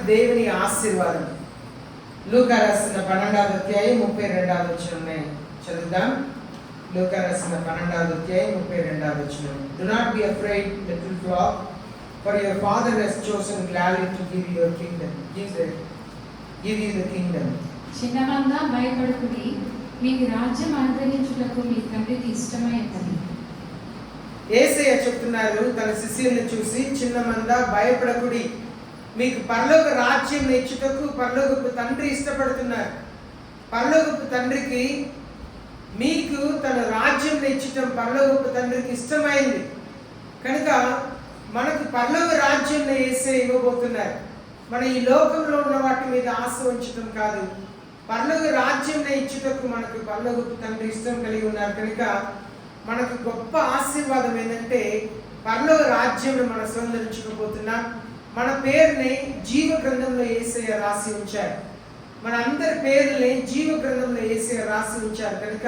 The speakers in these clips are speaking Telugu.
దేవుని ఆశీర్వాదం. లూకా రాసిన 12వ అధ్యాయం 32వ వచనం చదువుదాం. లూకా రాసిన 12వ అధ్యాయం 32వ వచనం. Do not be afraid, little flock, for your Father has chosen gladly to give you the kingdom. Give you the kingdom. చిన్నమందా భయపడకుడి, మీకు రాజ్యం అనుగ్రహించుటకు మీ తండ్రికి ఇష్టమైనది. యేసయ్య చెప్తున్నారు తన శిష్యుల్ని చూసి, చిన్నమందా భయపడకుడి, మీకు పరలోక రాజ్యం ఇచ్చుటకు పరలోకపు తండ్రి ఇష్టపడుతున్నారు. పరలోకపు తండ్రికి మీకు తన రాజ్యం ఇచ్చటం పరలోకపు తండ్రికి ఇష్టమైంది కనుక మనకు పరలోక రాజ్యం యేసయ్య ఇవ్వబోతున్నారు. మన ఈ లోకంలో ఉన్న వాటి మీద ఆశ ఉంచటం కాదు, పరలోక రాజ్యం ఇచ్చుటకు మనకు పరలోకపు తండ్రి ఇష్టం కలిగి ఉన్నారు కనుక మనకు గొప్ప ఆశీర్వాదం ఏంటంటే పరలోక రాజ్యం మనం స్వీకరించుకోబోతున్నాం. మన పేరుని జీవ గ్రంథంలో యేసయ్య రాసి ఉంచారు. మన అందరి పేర్లని జీవ గ్రంథంలో యేసయ్య రాసి ఉంచారు కనుక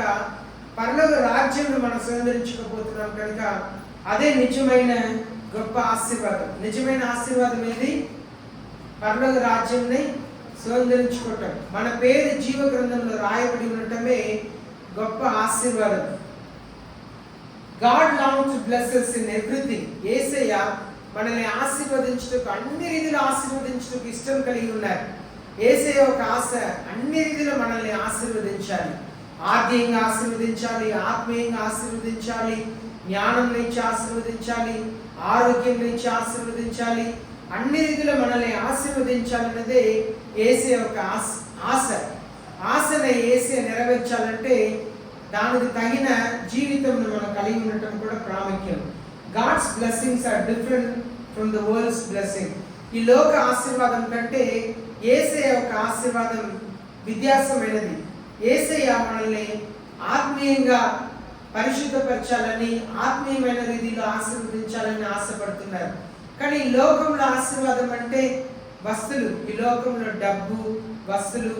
పరలోక రాజ్యం మనం స్వీకరించుకోబోతున్నాం కనుక అదే నిజమైన గొప్ప ఆశీర్వాదం. నిజమైన ఆశీర్వాదం ఏది? పరలోక రాజ్యాన్ని స్వీకరించుకోవటం. మన పేరు జీవ గ్రంథంలో రాయబడి ఉండటమే గొప్ప ఆశీర్వాదం. God longs to bless us in everything. యేసయ్య మనల్ని ఆశీర్వదించుటకు, అన్ని రీతిలో ఆశీర్వదించుటకు ఇష్టం కలిగి ఉన్నారు. యేసయ్య ఒక ఆశ, అన్ని రీతిలో మనల్ని ఆశీర్వదించాలి. ఆర్థికంగా ఆశీర్వదించాలి, ఆత్మీయంగా ఆశీర్వదించాలి, జ్ఞానం నుంచి ఆశీర్వదించాలి, ఆరోగ్యం నుంచి ఆశీర్వదించాలి, అన్ని రీతిలో మనల్ని ఆశీర్వదించాలన్నదే యేసయ్య ఒక ఆశ. ఆశని యేసయ్య నెరవేర్చాలంటే దానికి తగిన జీవితం మనం కలిగి ఉండటం కూడా ప్రాముఖ్యం. God's blessings are different from the world's blessing. ఈ లోక ఆశీర్వాదం కంటే యేసయ్య ఒక ఆశీర్వాదం వ్యత్యాసమైనది. యేసయ్య మనల్ని ఆత్మీయంగా పరిశుద్ధపరచాలని, ఆత్మీయమైన రీతిలో ఆశీర్వదించాలని ఆశపడుతున్నారు. కానీ ఈ లోకంలో ఆశీర్వాదం అంటే వస్తువులు, ఈ లోకంలో డబ్బు, వస్తువులు,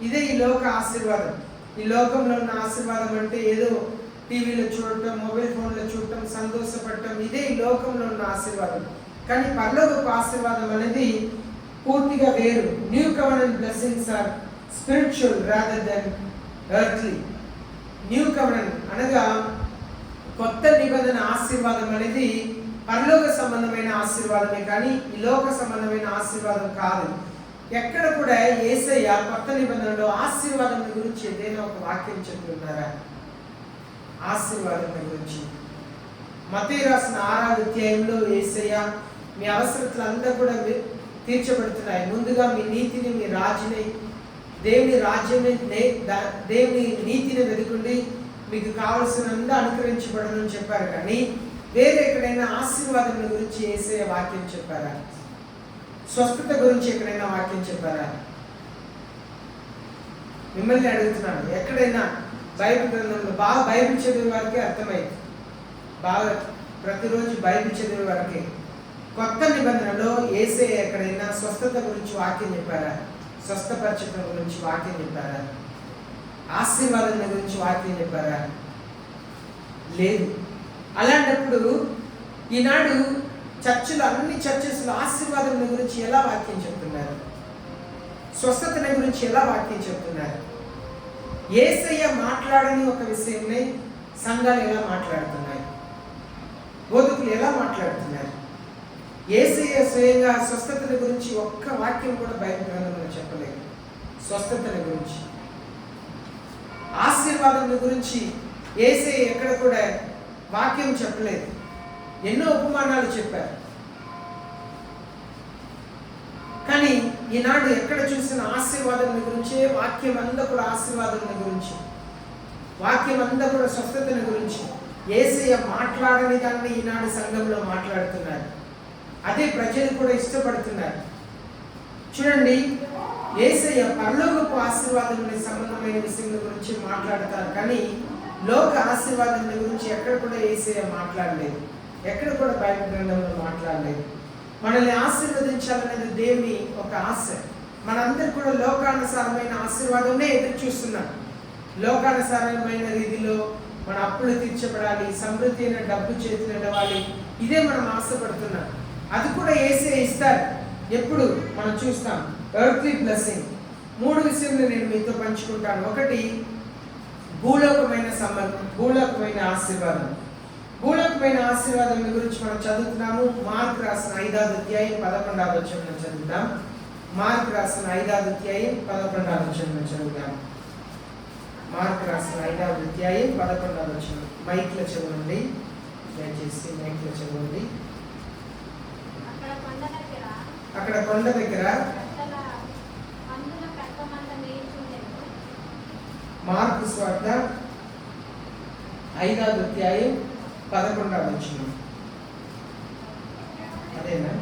ఇదే ఈ లోక ఆశీర్వాదం. ఈ లోకంలో ఉన్న ఆశీర్వాదం అంటే ఏదో టీవీలో చూడటం, మొబైల్ ఫోన్లో చూడటం, సంతోషపడటం, ఇదే ఈ లోకంలో ఉన్న ఆశీర్వాదం. కానీ పరలోకపు ఆశీర్వాదం అనేది పూర్తిగా వేరు. New covenant blessings are spiritual rather than earthly. New covenant అనగా కొత్త నిబంధన ఆశీర్వాదం అనేది పరలోక సంబంధమైన ఆశీర్వాదమే కానీ ఈ లోక సంబంధమైన ఆశీర్వాదం కాదు. ఎక్కడ కూడా యేసయ్య కొత్త నిబంధనలో ఆశీర్వాదం గురించి ఏదైనా ఒక వాక్యం చెప్తున్నారా? ఆశీర్వాదం గురించి మత్తయి రాసిన 6వ అధ్యాయంలో యేసయ్య మీ అవసరతలు అంతా కూడా తీర్చబడుతున్నాయి. ముందుగా మీ నీతిని, మీ రాజ్యాన్ని, దేవుని రాజ్యాన్ని, దేవుని నీతిని వెతుకుండి మీకు కావలసినంత అనుకరించబడని చెప్పారు. కానీ వేరే ఎక్కడైనా ఆశీర్వాదం గురించి యేసయ్య వాక్యం చెప్పారా? స్వస్థత గురించి ఎక్కడైనా వాక్యం చెప్పారా? మిమ్మల్ని అడుగుతున్నాను. ఎక్కడైనా బైబిల్ గ్రంథంలో బాగా బైబిల్ చదివే వారికి అర్థమైంది, బాగా ప్రతిరోజు బైబిల్ చదివే వారికి కొత్త నిబంధనలో యేసయ్య ఎక్కడైనా స్వస్థత గురించి వాక్యం చెప్పారా? స్వస్థపరచడం గురించి వాక్యం చెప్పారా? ఆశీర్వాదం గురించి వాక్యం చెప్పారా? లేదు. అలాంటప్పుడు ఈనాడు చర్చిలో, అన్ని చర్చెస్లో ఆశీర్వాదం గురించి ఎలా వాక్యం చెప్తున్నారు? స్వస్థతని గురించి ఎలా వాక్యం చెప్తున్నారు? యేసయ్య మాట్లాడని ఒక విషయంని సంఘాలు ఎలా మాట్లాడుతున్నాయి? బోధకులు ఎలా మాట్లాడుతున్నారు? యేసయ్య స్వయంగా స్వస్థతని గురించి ఒక్క వాక్యం కూడా బైబిల్ గ్రంథంలో చెప్పలేదు. స్వస్థతని గురించి, ఆశీర్వాదం గురించి యేసయ్య ఎక్కడ కూడా వాక్యం చెప్పలేదు. ఎన్నో ఉపమానాలు చెప్పారు. కానీ ఈనాడు ఎక్కడ చూసిన ఆశీర్వాదం గురించే వాక్యం అంతా కూడా, ఆశీర్వాదం గురించి, వాక్యం అంతా కూడా స్వస్థతని గురించి. యేసయ్య మాట్లాడని దాన్ని ఈనాడు సంఘంలో మాట్లాడుతున్నారు. అదే ప్రజలు కూడా ఇష్టపడుతున్నారు. చూడండి, యేసయ్య పరలోకపు ఆశీర్వాదం సంబంధమైన విషయాల గురించి మాట్లాడతారు కానీ లోక ఆశీర్వాదం గురించి ఎక్కడ కూడా యేసయ్య మాట్లాడలేదు. ఎక్కడ కూడా బైబిల్ గ్రంథంలో మాట్లాడలేదు. మనల్ని ఆశీర్వదించాలనేది దేవుని ఒక ఆశ. మనందరూ కూడా లోకానుసారమైన ఆశీర్వాదమే ఎదురు చూస్తున్నాం. లోకానుసారమైన రీతిలో మన అప్పులు తీర్చబడాలి, సమృద్ధి అయిన డబ్బు చేతిలో నిలవాలి, ఇదే మనం ఆశపడుతున్నాం. అది కూడా యేసయ్య ఇస్తారు. ఎప్పుడు మనం చూస్తాం ఎర్త్లీ బ్లెస్సింగ్. 3 విషయాలు నేను మీతో పంచుకుంటాను. ఒకటి భూలోకమైన సంబంధం, భూలోకమైన ఆశీర్వాదం. భూలోకమైన ఆశీర్వాదం గురించి మనం చదువుతున్నాము. మార్క్ రాసిన 5వ అధ్యాయం 11వ వచనం చదువుతాం. మార్క్ రాసిన 5వ అధ్యాయం 11వ వచనం చదువుతాం. మార్క్ రాసిన 5వ అధ్యాయం 11వ వచనం. మైక్లో చదవండి, దయచేసి మైక్లో చదవండి. అక్కడ కొండ దగ్గర మార్కు స్వార్త 5వ అధ్యాయం 11వ వచనం. అదేనా?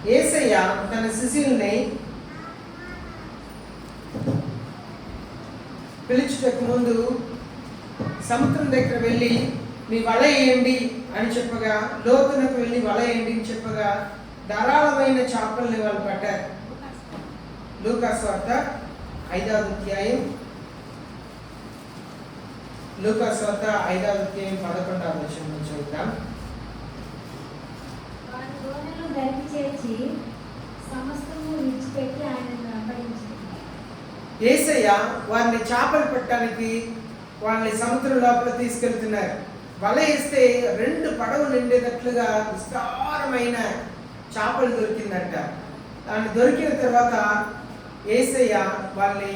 యేసయ్య తన శిష్యుల్ని పిలుచుటకు ముందు సముద్రం దగ్గర వెళ్ళి మీ వల వేయండి అని చెప్పగా, లోతునకు వెళ్ళి వల వేయండి అని చెప్పగా ధారాళమైన చేపల్ని వాళ్ళు పట్టారు. లూకాసు వార్త 5వ అధ్యాయం, లూకాసు వార్త 5వ అధ్యాయం 11వ వచనం చదువుతాం. యేసయ్య వారిని చేపలు పట్టడానికి వాళ్ళని సముద్రం లోపల తీసుకెళ్తున్నారు. వల వేస్తే 2 పడవలు నిండేటట్లుగా విస్తారమైన చేపలు దొరికిందంట. దాన్ని దొరికిన తర్వాత యేసయ్య వాళ్ళని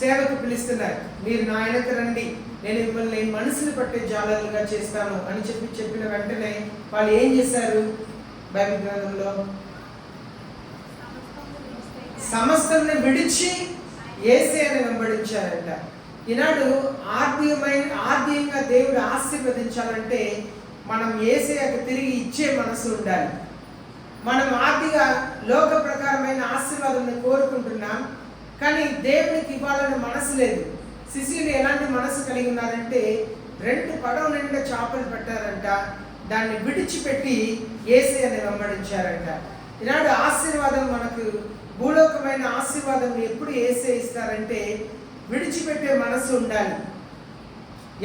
సేవకు పిలుస్తున్నారు. మీరు నా వెనక రండి, నేను మిమ్మల్ని మనుషులు పట్టే జాలలుగా చేస్తాను అని చెప్పిన వెంటనే వాళ్ళు ఏం చేశారు? బైబిల్ గ్రంథంలో సమస్తాన్ని విడిచి యేసయ్యను వెంబడించారంట. ఈనాడు ఆర్థికంగా దేవుడు ఆశీర్వదించాలంటే మనం యేసయ్యకు తిరిగి ఇచ్చే మనసు ఉండాలి. మనం ఆర్థిక లోక ప్రకారమైన ఆశీర్వాదాన్ని కోరుకుంటున్నాం, కానీ దేవునికి ఇవ్వాలనే మనసు లేదు. శిష్యులు ఎలాంటి మనసు కలిగి ఉన్నారంటే 2 పడవ నిండా చేపలు పట్టారంట, దాన్ని విడిచిపెట్టి యేసయ్యను వెంబడించారంట. ఈనాడు ఆశీర్వాదం, మనకు భూలోకమైన ఆశీర్వాదం ఎప్పుడు యేసయ్య ఇస్తారంటే విడిచిపెట్టే మనసు ఉండాలి.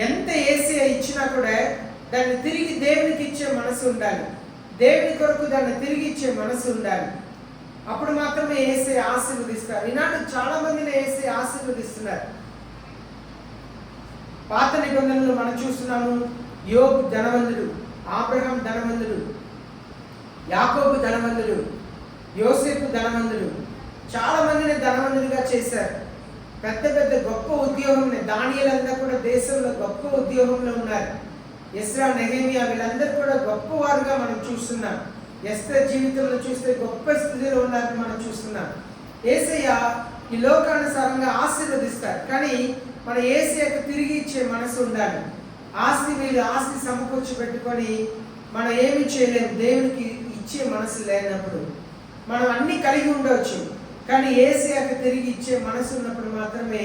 ఎంత యేసయ్య ఇచ్చినా కూడా దాన్ని తిరిగి దేవునికి ఇచ్చే మనసు ఉండాలి. దేవుని కొరకు దాన్ని తిరిగి ఇచ్చే మనసు ఉండాలి. అప్పుడు మాత్రమే యేసయ్య ఆశీర్వదిస్తారు. ఈనాడు చాలా మందిని యేసయ్య ఆశీర్వదిస్తున్నారు. పాత నిబంధనలు మనం చూస్తున్నాము. యోబు ధనవంతుడు, అబ్రహాం ధనవంతుడు, యాకోబు ధనవంతుడు, యోసేపు ధనవంతుడు. చాలా మందిని ధనవంతుడిగా చేశారు. పెద్ద పెద్ద గొప్ప ఉద్యోగం, దానియేలంతా కూడా దేశంలో గొప్ప ఉద్యోగంలో ఉన్నారు. ఎస్రా, నెహెమియా వీళ్ళందరూ కూడా గొప్పవారుగా మనం చూస్తున్నాం. ఎస్తేర్ జీవితంలో చూస్తే గొప్ప స్థితిలో ఉన్నారని మనం చూస్తున్నాం. యేసయ్య ఈ లోకానుసారంగా ఆశీర్వదిస్తారు, కానీ మన యేసయ్యకు తిరిగి ఇచ్చే మనసు ఉండాలి. ఆస్తి మీద ఆస్తి సమకూర్చి పెట్టుకొని మనం ఏమి చేయలేము. దేవునికి ఇచ్చే మనసు లేనప్పుడు మనం అన్ని కలిగి ఉండవచ్చు, కానీ యేసయ్యకు తిరిగి ఇచ్చే మనసు ఉన్నప్పుడు మాత్రమే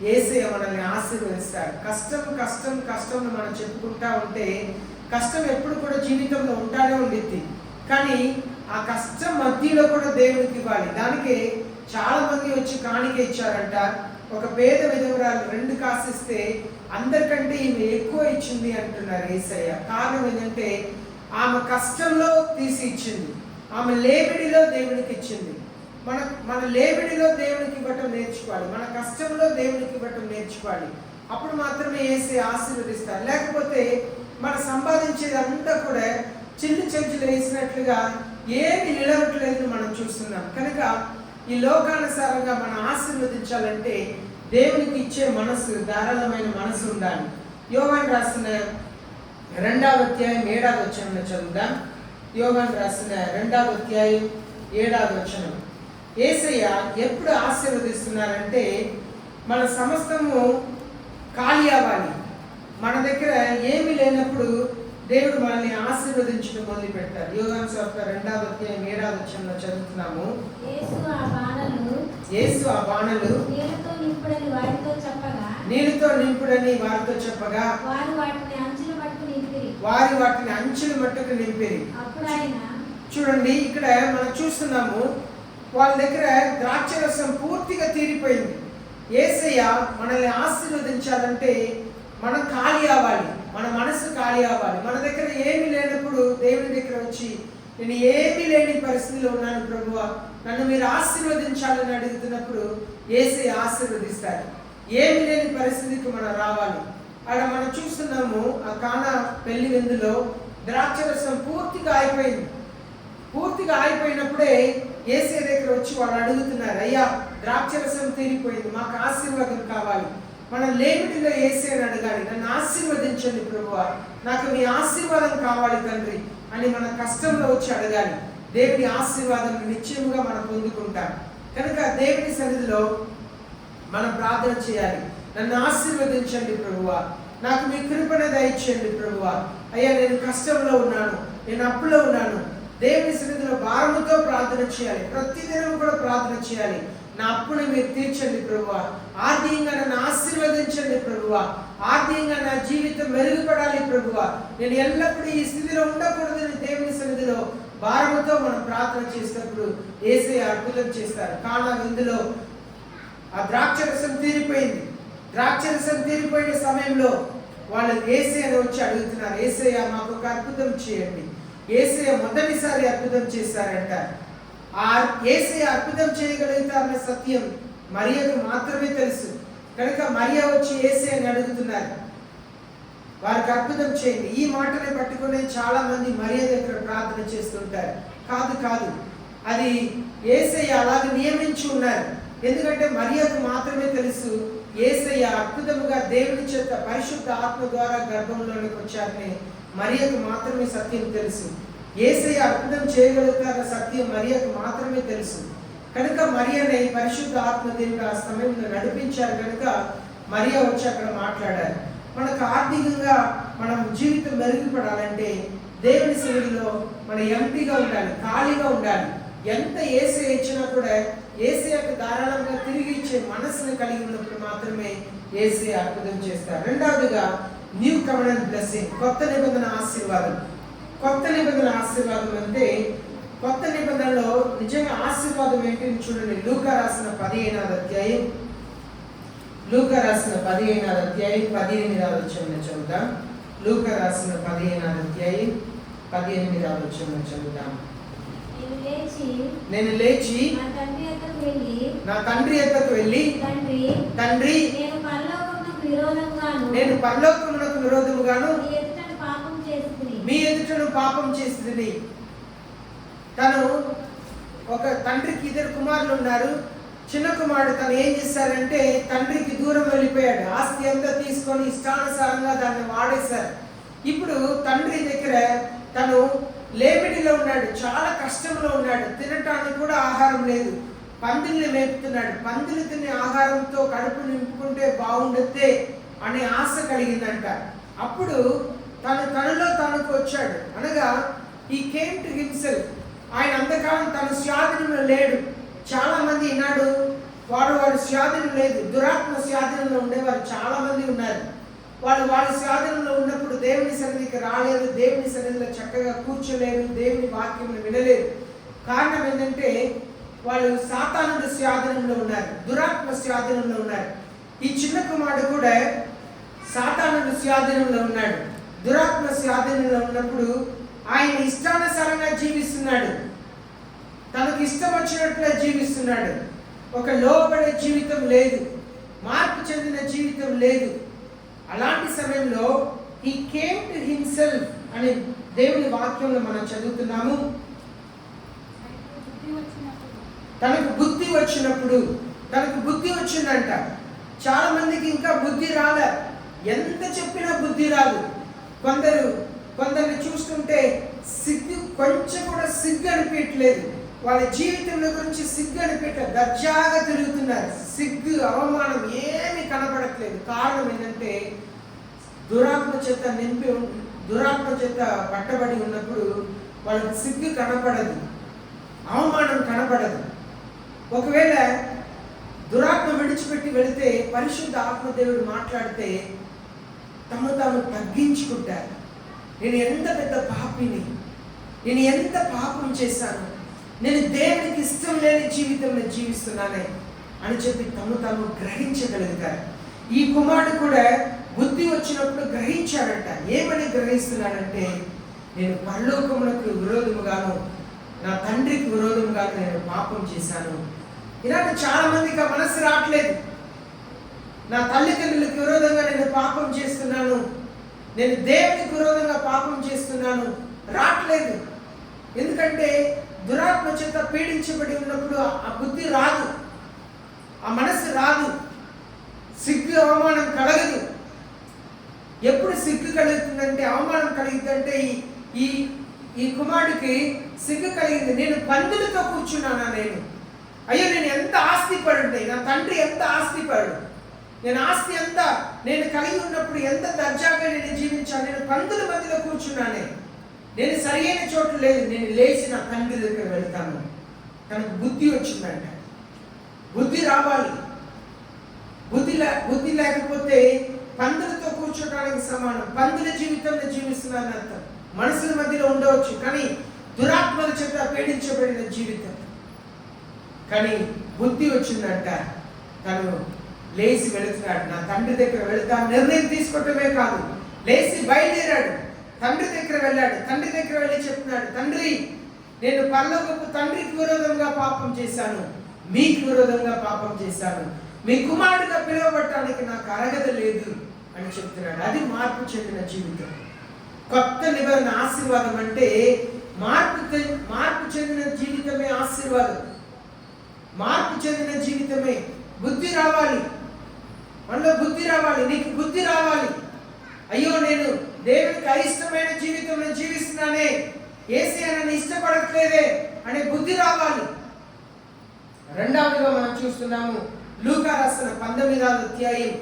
యేసయ్య మనల్ని ఆశీర్వదిస్తాడు. కష్టం కష్టం కష్టం మనం చెప్పుకుంటా ఉంటే కష్టం ఎప్పుడు కూడా జీవితంలో ఉంటానే ఉండిద్ది, కానీ ఆ కష్టం మధ్యలో కూడా దేవునికి ఇవ్వాలి. దానికే చాలా మంది వచ్చి కాணிక ఇచ్చారంట. ఒక పేద విధవరాలు 2 కాసిస్తే అందరికంటే ఈమె ఎక్కువ ఇచ్చింది అంటున్నారు యేసయ్య. కారణం ఏంటంటే ఆమె కష్టంలో తీసి ఇచ్చింది, ఆమె లేబిడిలో దేవునికి ఇచ్చింది. మన లేబిడిలో దేవునికి ఇవ్వటం నేర్చుకోవాలి, మన కష్టంలో దేవునికి ఇవ్వటం నేర్చుకోవాలి. అప్పుడు మాత్రమే యేసయ్య ఆశీర్వదిస్తారు. లేకపోతే మనం సంపాదించేది అంతా కూడా చిల్లు చెంచులు వేసినట్లుగా ఏమి నిలవట్లేదని మనం చూస్తున్నాం. కనుక ఈ లోకానుసారంగా మనం ఆశీర్వదించాలంటే దేవునికి ఇచ్చే మనసు, ధారాళమైన మనసు ఉండాలి. యోహాను రాసిన 2వ అధ్యాయం 7వ వచనంలో చదువుదాం. యోహాను రాసిన 2వ అధ్యాయం 7వ వచనం. యేసయ్య ఎప్పుడు ఆశీర్వదిస్తున్నారంటే మన సమస్తము ఖాళీ అవ్వాలి. మన దగ్గర ఏమీ లేనప్పుడు దేవుడు మనల్ని ఆశీర్వదించడం మొదలు పెడతారు. యోహాను సువార్త 2వ అధ్యాయం 7వ వచనంలో చదువుతున్నాము. యేసు ఆ బాణలు నీళ్ళతో నింపుడని వారితో చెప్పగా వారి వాటిని అంచుల మట్టుకు నింపిరి. చూడండి, ఇక్కడ మనం చూస్తున్నాము వాళ్ళ దగ్గర ద్రాక్షరసం పూర్తిగా తీరిపోయింది. యేసయ్య మనల్ని ఆశీర్వదించాలంటే మనం ఖాళీ అవ్వాలి, మన మనసు ఖాళీ అవ్వాలి. మన దగ్గర ఏమీ లేనప్పుడు దేవుని దగ్గర వచ్చి, నేను ఏమీ లేని పరిస్థితిలో ఉన్నాను ప్రభువా, నన్ను మీరు ఆశీర్వదించాలని అడుగుతున్నప్పుడు యేసయ్య ఆశీర్వదిస్తాడు. ఏమీ లేని పరిస్థితికి మనం రావాలి. అక్కడ మనం చూస్తున్నాము, ఆ కానా పెళ్లి విందులో ద్రాక్షరసం పూర్తిగా అయిపోయింది. పూర్తిగా అయిపోయినప్పుడే యేసయ్య దగ్గర వచ్చి వాళ్ళు అడుగుతున్నారు, అయ్యా ద్రాక్షరసం తీరిపోయింది, మాకు ఆశీర్వాదం కావాలి. మనం లేమిటిలో యేసయ్యని అడగాలి, నన్ను ఆశీర్వదించండి ప్రభువా, నాకు మీ ఆశీర్వాదం కావాలి తండ్రి అని మన కష్టంలో వచ్చి అడగాలి. దేవుని ఆశీర్వాదం నిశ్చయముగా మనం పొందుకుంటాం. కనుక దేవుని సన్నిధిలో మనం ప్రార్థన చేయాలి. నన్ను ఆశీర్వదించండి ప్రభువా, నాకు మీ కృపను దయచేయండి ప్రభువా, అయ్యా నేను కష్టంలో ఉన్నాను, నేను అప్పులో ఉన్నాను. దేవుని సన్నిధిలో భారముతో ప్రార్థన చేయాలి. ప్రతిదినం కూడా ప్రార్థన చేయాలి. నా అప్పుని మీరు తీర్చండి ప్రభువా, ఆర్థికంగా నన్ను ఆశీర్వదించండి ప్రభువా, ఆర్థికంగా నా జీవితం మెరుగుపడాలి ప్రభువా, నేను ఎల్లప్పుడూ ఈ స్థితిలో ఉండకూడదని దేవుని సన్నిధిలో భారముతో మనం ప్రార్థన చేసినప్పుడు యేసయ్య అద్భుతం చేస్తారు. కానా విందులో ఆ ద్రాక్షరసం తీరిపోయింది. ద్రాక్షరసం తీరిపోయిన సమయంలో వాళ్ళు యేసయ్యను వచ్చి అడుగుతున్నారు, యేసయ్య మాకు ఒక అద్భుతం చేయండి. యేసయ్య మొదటిసారి అద్భుతం చేశారంట. ఆ యేసయ్య అద్భుతం చేయగలుగుతారన్న సత్యం మరియకు మాత్రమే తెలుసు. కనుక మరియ వచ్చి యేసయ్యని అడుగుతున్నారు, వారికి అద్భుతం చేయండి. ఈ మాటని పట్టుకుని చాలా మంది మరియ దగ్గర ప్రార్థన చేస్తుంటారు. కాదు, అది యేసయ్య అలాగే నియమించి ఉన్నారు. ఎందుకంటే మరియకు మాత్రమే తెలుసు యేసయ్య అద్భుతముగా దేవుని చేత పరిశుద్ధ ఆత్మ ద్వారా గర్భంలోనికి వచ్చారని మరియకు మాత్రమే సత్యం తెలుసు. యేసయ్య అద్భుతం చేయగలుగుతారన్న సత్యం మరియకు మాత్రమే తెలుసు. కనుక మరియని పరిశుద్ధ ఆత్మ దేవుడు ఆ సమయంలో నడిపించారు. కనుక మరియ వచ్చి అక్కడ మాట్లాడారు. మనకు ఆర్థికంగా మనం జీవితం మెరుగుపడాలంటే దేవుని సన్నిధిలో మనం ఎంటీగా ఉండాలి, ఖాళీగా ఉండాలి. ఎంత యేసయ్య ఇచ్చినా కూడా యేసయ్యకు ధారాళంగా తిరిగి ఇచ్చే మనసును కలిగి ఉన్నప్పుడు మాత్రమే యేసయ్య అద్భుతం చేస్తారు. రెండవదిగా న్యూ కవెనెంట్ బ్లెస్సింగ్, కొత్త నిబంధన ఆశీర్వాదం. కొత్త నిబంధన ఆశీర్వాదం అంటే, కొత్త నిబంధనలో నిజంగా ఆశీర్వాదం ఏంటి చూడండి. లూకా రాసిన 15వ అధ్యాయం, లూకా రాసిన 15వ అధ్యాయం 18వ వచనం చదువుదాం. లూకా రాసిన 15వ అధ్యాయం 18వ వచనం చదువుదాం. నేను లేచి నా తండ్రి యొద్దకు వెళ్ళి, తండ్రి నేను పరలోకమునకు విరోధముగాను మీ ఎదుటను పాపం చేసితిని. తను ఒక తండ్రికి 2 కుమారులు ఉన్నారు. చిన్న కుమారుడు తను ఏం చేశారంటే తండ్రికి దూరం వెళ్ళిపోయాడు. ఆస్తి అంతా తీసుకొని ఇష్టానుసారంగా దాన్ని వాడేశారు. ఇప్పుడు తండ్రి దగ్గర తను లేమిడిలో ఉన్నాడు, చాలా కష్టంలో ఉన్నాడు. తినటానికి కూడా ఆహారం లేదు. పందిల్ని మేపుతున్నాడు. పందిలు తినే ఆహారంతో కడుపు నింపుకుంటే బాగుండతే అనే ఆశ కలిగిందంట. అప్పుడు తనలో తనకు వచ్చాడు. అనగా ఈ కేమ్ టు హిమ్సెల్ఫ్. ఆయన అంతకాలం తన స్వాధీనంలో లేడు. చాలా మంది ఈనాడు వాడు స్వాధీనం లేదు, దురాత్మ స్వాధీనంలో ఉండేవారు చాలా మంది ఉన్నారు. వాళ్ళ స్వాధీనంలో ఉన్నప్పుడు దేవుని సన్నిధికి రాలేరు, దేవుని సన్నిధిలో చక్కగా కూర్చోలేరు, దేవుని వాక్యం వినలేరు. కారణం ఏంటంటే వాళ్ళు సాతానుడి స్వాధీనంలో ఉన్నారు, దురాత్మ స్వాధీనంలో ఉన్నారు. ఈ చిన్న కుమారుడు కూడా సాతానుడి స్వాధీనంలో ఉన్నాడు, దురాత్మ స్వాధీనంలో ఉన్నప్పుడు ఆయన ఇష్టానుసారంగా జీవిస్తున్నాడు, తనకు ఇష్టం వచ్చినట్లే జీవిస్తున్నాడు. ఒక లోబడే జీవితం లేదు, మార్పు చెందిన జీవితం లేదు. అలాంటి సమయంలో హీ కేమ్ టు హిమ్సెల్ఫ్ అని దేవుని వాక్యంలో మనం చదువుతున్నాము. తనకు బుద్ధి వచ్చిందంట. చాలా మందికి ఇంకా బుద్ధి రాలే, ఎంత చెప్పినా బుద్ధి రాదు. కొందరిని చూస్తుంటే కొంచెం కూడా సిగ్గు అనిపించట్లేదు, వాళ్ళ జీవితంలో గురించి సిగ్గు అనిపించట్లేదు, దర్జాగా తిరుగుతున్నారు. సిగ్గు అవమానం ఏమీ కనపడట్లేదు. కారణం ఏంటంటే దురాత్మ చేత పట్టబడి ఉన్నప్పుడు వాళ్ళకి సిగ్గు కనపడదు, అవమానం కనపడదు. ఒకవేళ దురాత్మ విడిచిపెట్టి వెళితే పరిశుద్ధ ఆత్మదేవుడు మాట్లాడితే తాము తగ్గించుకుంటారు. నేను ఎంత పెద్ద పాపిని, నేను ఎంత పాపం చేశాను, నేను దేవునికి ఇష్టం లేని జీవితంలో జీవిస్తున్నానే, అని చెప్పి తాము గ్రహించగలుగుతారు. ఈ కుమారుడు కూడా బుద్ధి వచ్చినప్పుడు గ్రహించాడంట. ఏమని గ్రహిస్తున్నాడంటే, నేను పరలోకమునకు విరోధముగాను నా తండ్రికి విరోధముగాను నేను పాపం చేశాను. ఇలాంటి చాలా మందికి ఆ మనసు రావట్లేదు. నా తల్లిదండ్రులకు విరోధంగా నేను పాపం చేస్తున్నాను, నేను దేవునికి విరోధంగా పాపం చేస్తున్నాను రావట్లేదు. ఎందుకంటే దురాత్మ చేత పీడించబడి ఉన్నప్పుడు ఆ బుద్ధి రాదు, ఆ మనసు రాదు, సిగ్గు అవమానం కలగదు. ఎప్పుడు సిగ్గు కలుగుతుందంటే, అవమానం కలుగుతుందంటే ఈ కుమారుడికి సిగ్గు కలిగింది. నేను పందులతో కూర్చున్నానా? అయ్యో నేను ఎంత ఆస్తిపడు, నా తండ్రి ఎంత ఆస్తిపడు, నేను ఆస్తి ఎంత నేను కలిగి ఉన్నప్పుడు ఎంత దర్జాగా నేను జీవించాను, నేను పందుల మధ్యలో కూర్చున్నానే, నేను సరైన చోటు లేదు, నేను లేచి నా తండ్రి దగ్గర వెళ్తాను. తనకు బుద్ధి వచ్చిందంట. బుద్ధి రావాలి. బుద్ధి లేకపోతే పందులతో కూర్చోడానికి సమానం. పందుల జీవితంలో జీవిస్తున్నాను అర్థం. మనుషుల మధ్యలో ఉండవచ్చు, కానీ దురాత్మల చేత పీడించబడిన జీవితం. కానీ బుద్ధి వచ్చిందంట. తను లేచి వెళుతున్నాడు, నా తండ్రి దగ్గర వెళుతాను. నిర్ణయం తీసుకోవటమే కాదు, లేచి బయలుదేరాడు, తండ్రి దగ్గర వెళ్ళాడు. తండ్రి దగ్గర వెళ్ళి చెప్తున్నాడు, తండ్రి, నేను పరలోకపు తండ్రికి విరోధంగా పాపం చేశాను, మీకు విరోధంగా పాపం చేశాను, మీ కుమారుడిగా పిలువబడటానికి నాకు అర్హత లేదు అని చెప్తున్నాడు. అది మార్పు చెందిన జీవితం. కొత్త నిబంధన ఆశీర్వాదం అంటే మార్పు చెందిన జీవితమే ఆశీర్వాదం. మార్పు చెందిన జీవితమే. బుద్ధి రావాలి, మనలో బుద్ధి రావాలి, నీకు బుద్ధి రావాలి. అయ్యో నేను దేవునికి అయిష్టమైన జీవితం జీవిస్తున్నానే, యేసయ్య నన్ను ఇష్టపడట్లేదే అనే బుద్ధి రావాలి. రెండవదిగా మనం చూస్తున్నాము, లూకా రాసిన 19వ అధ్యాయం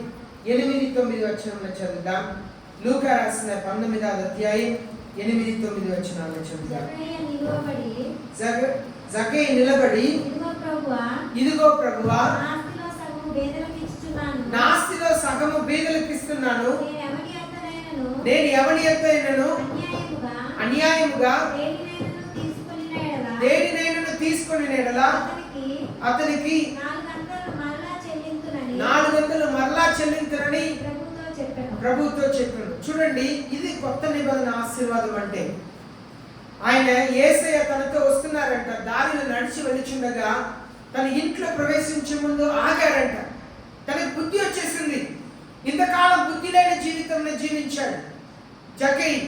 8-9 వచనంలో చదువుదాం. లూకా రాసిన 19వ అధ్యాయం 8-9 వచనాల్లో చదువుదాం. జక్కయ్య నిలబడి, ఇదిగో ప్రభువా, నా ఆస్తిలో సగము బీదలకు ఇస్తున్నాను. నేను ఎవని యొద్దైనను అన్యాయముగా దేనినైనను తీసుకొని నెడలా అతనికి 400 మరలా చెల్లించునని ప్రభుతో చెప్పాడు. చూడండి, ఇది కొత్త నిబంధన ఆశీర్వాదం. అంటే ఆయన యేసయ్య తనతో వస్తున్నారంట. దారిలో నడిచి వెళుచుండగా తన ఇంట్లో ప్రవేశించే ముందు ఆగారంట. తనకు బుద్ధి వచ్చేసింది. ఇంతకాలం బుద్ధి లేని జీవితంలో జీవించాడు జక్కయ్య.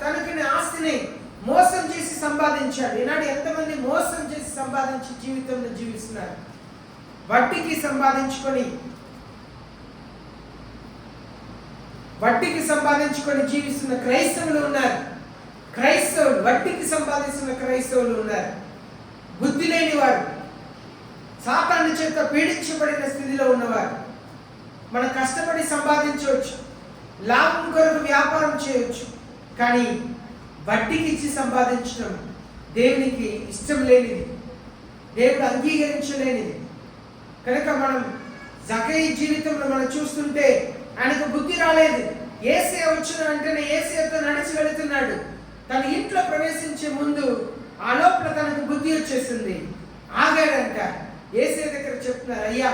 తనకుని ఆస్తిని మోసం చేసి సంపాదించాడు. ఈనాడు ఎంతమంది మోసం చేసి సంపాదించి జీవితంలో జీవిస్తున్నారు. వడ్డీకి సంపాదించుకొని జీవిస్తున్న క్రైస్తవులు ఉన్నారు. వడ్డీకి సంపాదిస్తున్న క్రైస్తవులు ఉన్నారు. బుద్ధి లేని వారు, సాతాను చేత పీడించబడిన స్థితిలో ఉన్నవారు. మనం కష్టపడి సంపాదించవచ్చు, లాభం కొరకు వ్యాపారం చేయవచ్చు, కానీ వడ్డీకి ఇచ్చి సంపాదించడం దేవునికి ఇష్టం లేనిది, దేవుడు అంగీకరించలేనిది. కనుక మనం జక్కయ్య జీవితంలో మనం చూస్తుంటే ఆయనకు బుద్ధి రాలేదు. యేసయ్య వచ్చిన వెంటనే యేసయ్యతో నడిచి వెళుతున్నాడు. తన ఇంట్లో ప్రవేశించే ముందు ఆ లోపల తనకు బుద్ధి వచ్చేసింది. ఆగాడంట. యేసయ్య దగ్గర చెప్తున్నారు, అయ్యా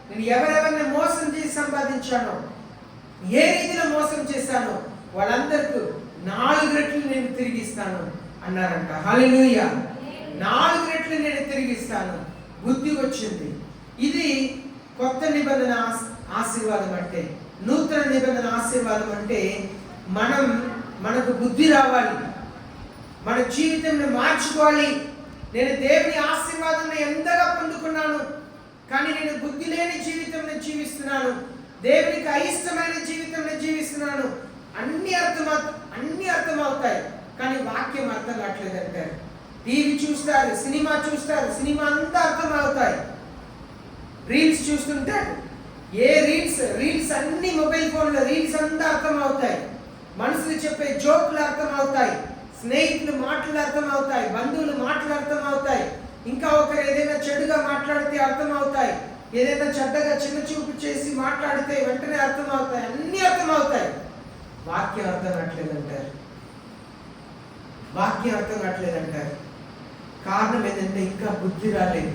నేను ఎవరెవరిని మోసం చేసి సంపాదించానో, ఏ రీతిలో మోసం చేశానో వాళ్ళందరికీ 4 రెట్లు నేను తిరిగిస్తాను అన్నారంట. హల్లెలూయా. 4 రెట్లు నేను తిరిగిస్తాను. బుద్ధి వచ్చింది. ఇది కొత్త నిబంధన ఆశీర్వాదం. అంటే నూతన నిబంధన ఆశీర్వాదం అంటే మనకు బుద్ధి రావాలి, మన జీవితంలో మార్చుకోవాలి. నేను దేవుని ఆశీర్వాదాన్ని ఎంతగా పొందుకున్నాను, కానీ నేను బుద్ధి లేని జీవితంలో జీవిస్తున్నాను, దేవునికి అయిష్టమైన జీవితంలో జీవిస్తున్నాను. అన్ని అర్థమవుతాయి, కానీ వాక్యం అర్థం కావట్లేదు అంటారు. టీవీ చూస్తారు, సినిమా చూస్తారు, సినిమా అంతా అర్థమవుతాయి. రీల్స్ చూస్తుంటారు, ఏ రీల్స్ అన్ని మొబైల్ ఫోన్లో రీల్స్ అంతా అర్థమవుతాయి. మనుషులు చెప్పే జోకులు అర్థమవుతాయి, స్నేహితులు మాటలు అర్థమవుతాయి, బంధువులు మాటలు అర్థమవుతాయి, ఇంకా ఒకరు ఏదైనా చెడుగా మాట్లాడితే అర్థమవుతాయి, ఏదైనా చెడ్డగా చిన్న చూపు చేసి మాట్లాడితే వెంటనే అర్థమవుతాయి. అన్ని అర్థమవుతాయి. వాక్యం అర్థం కావట్లేదంటారు. కారణం ఏంటంటే ఇంకా బుద్ధి రాలేదు.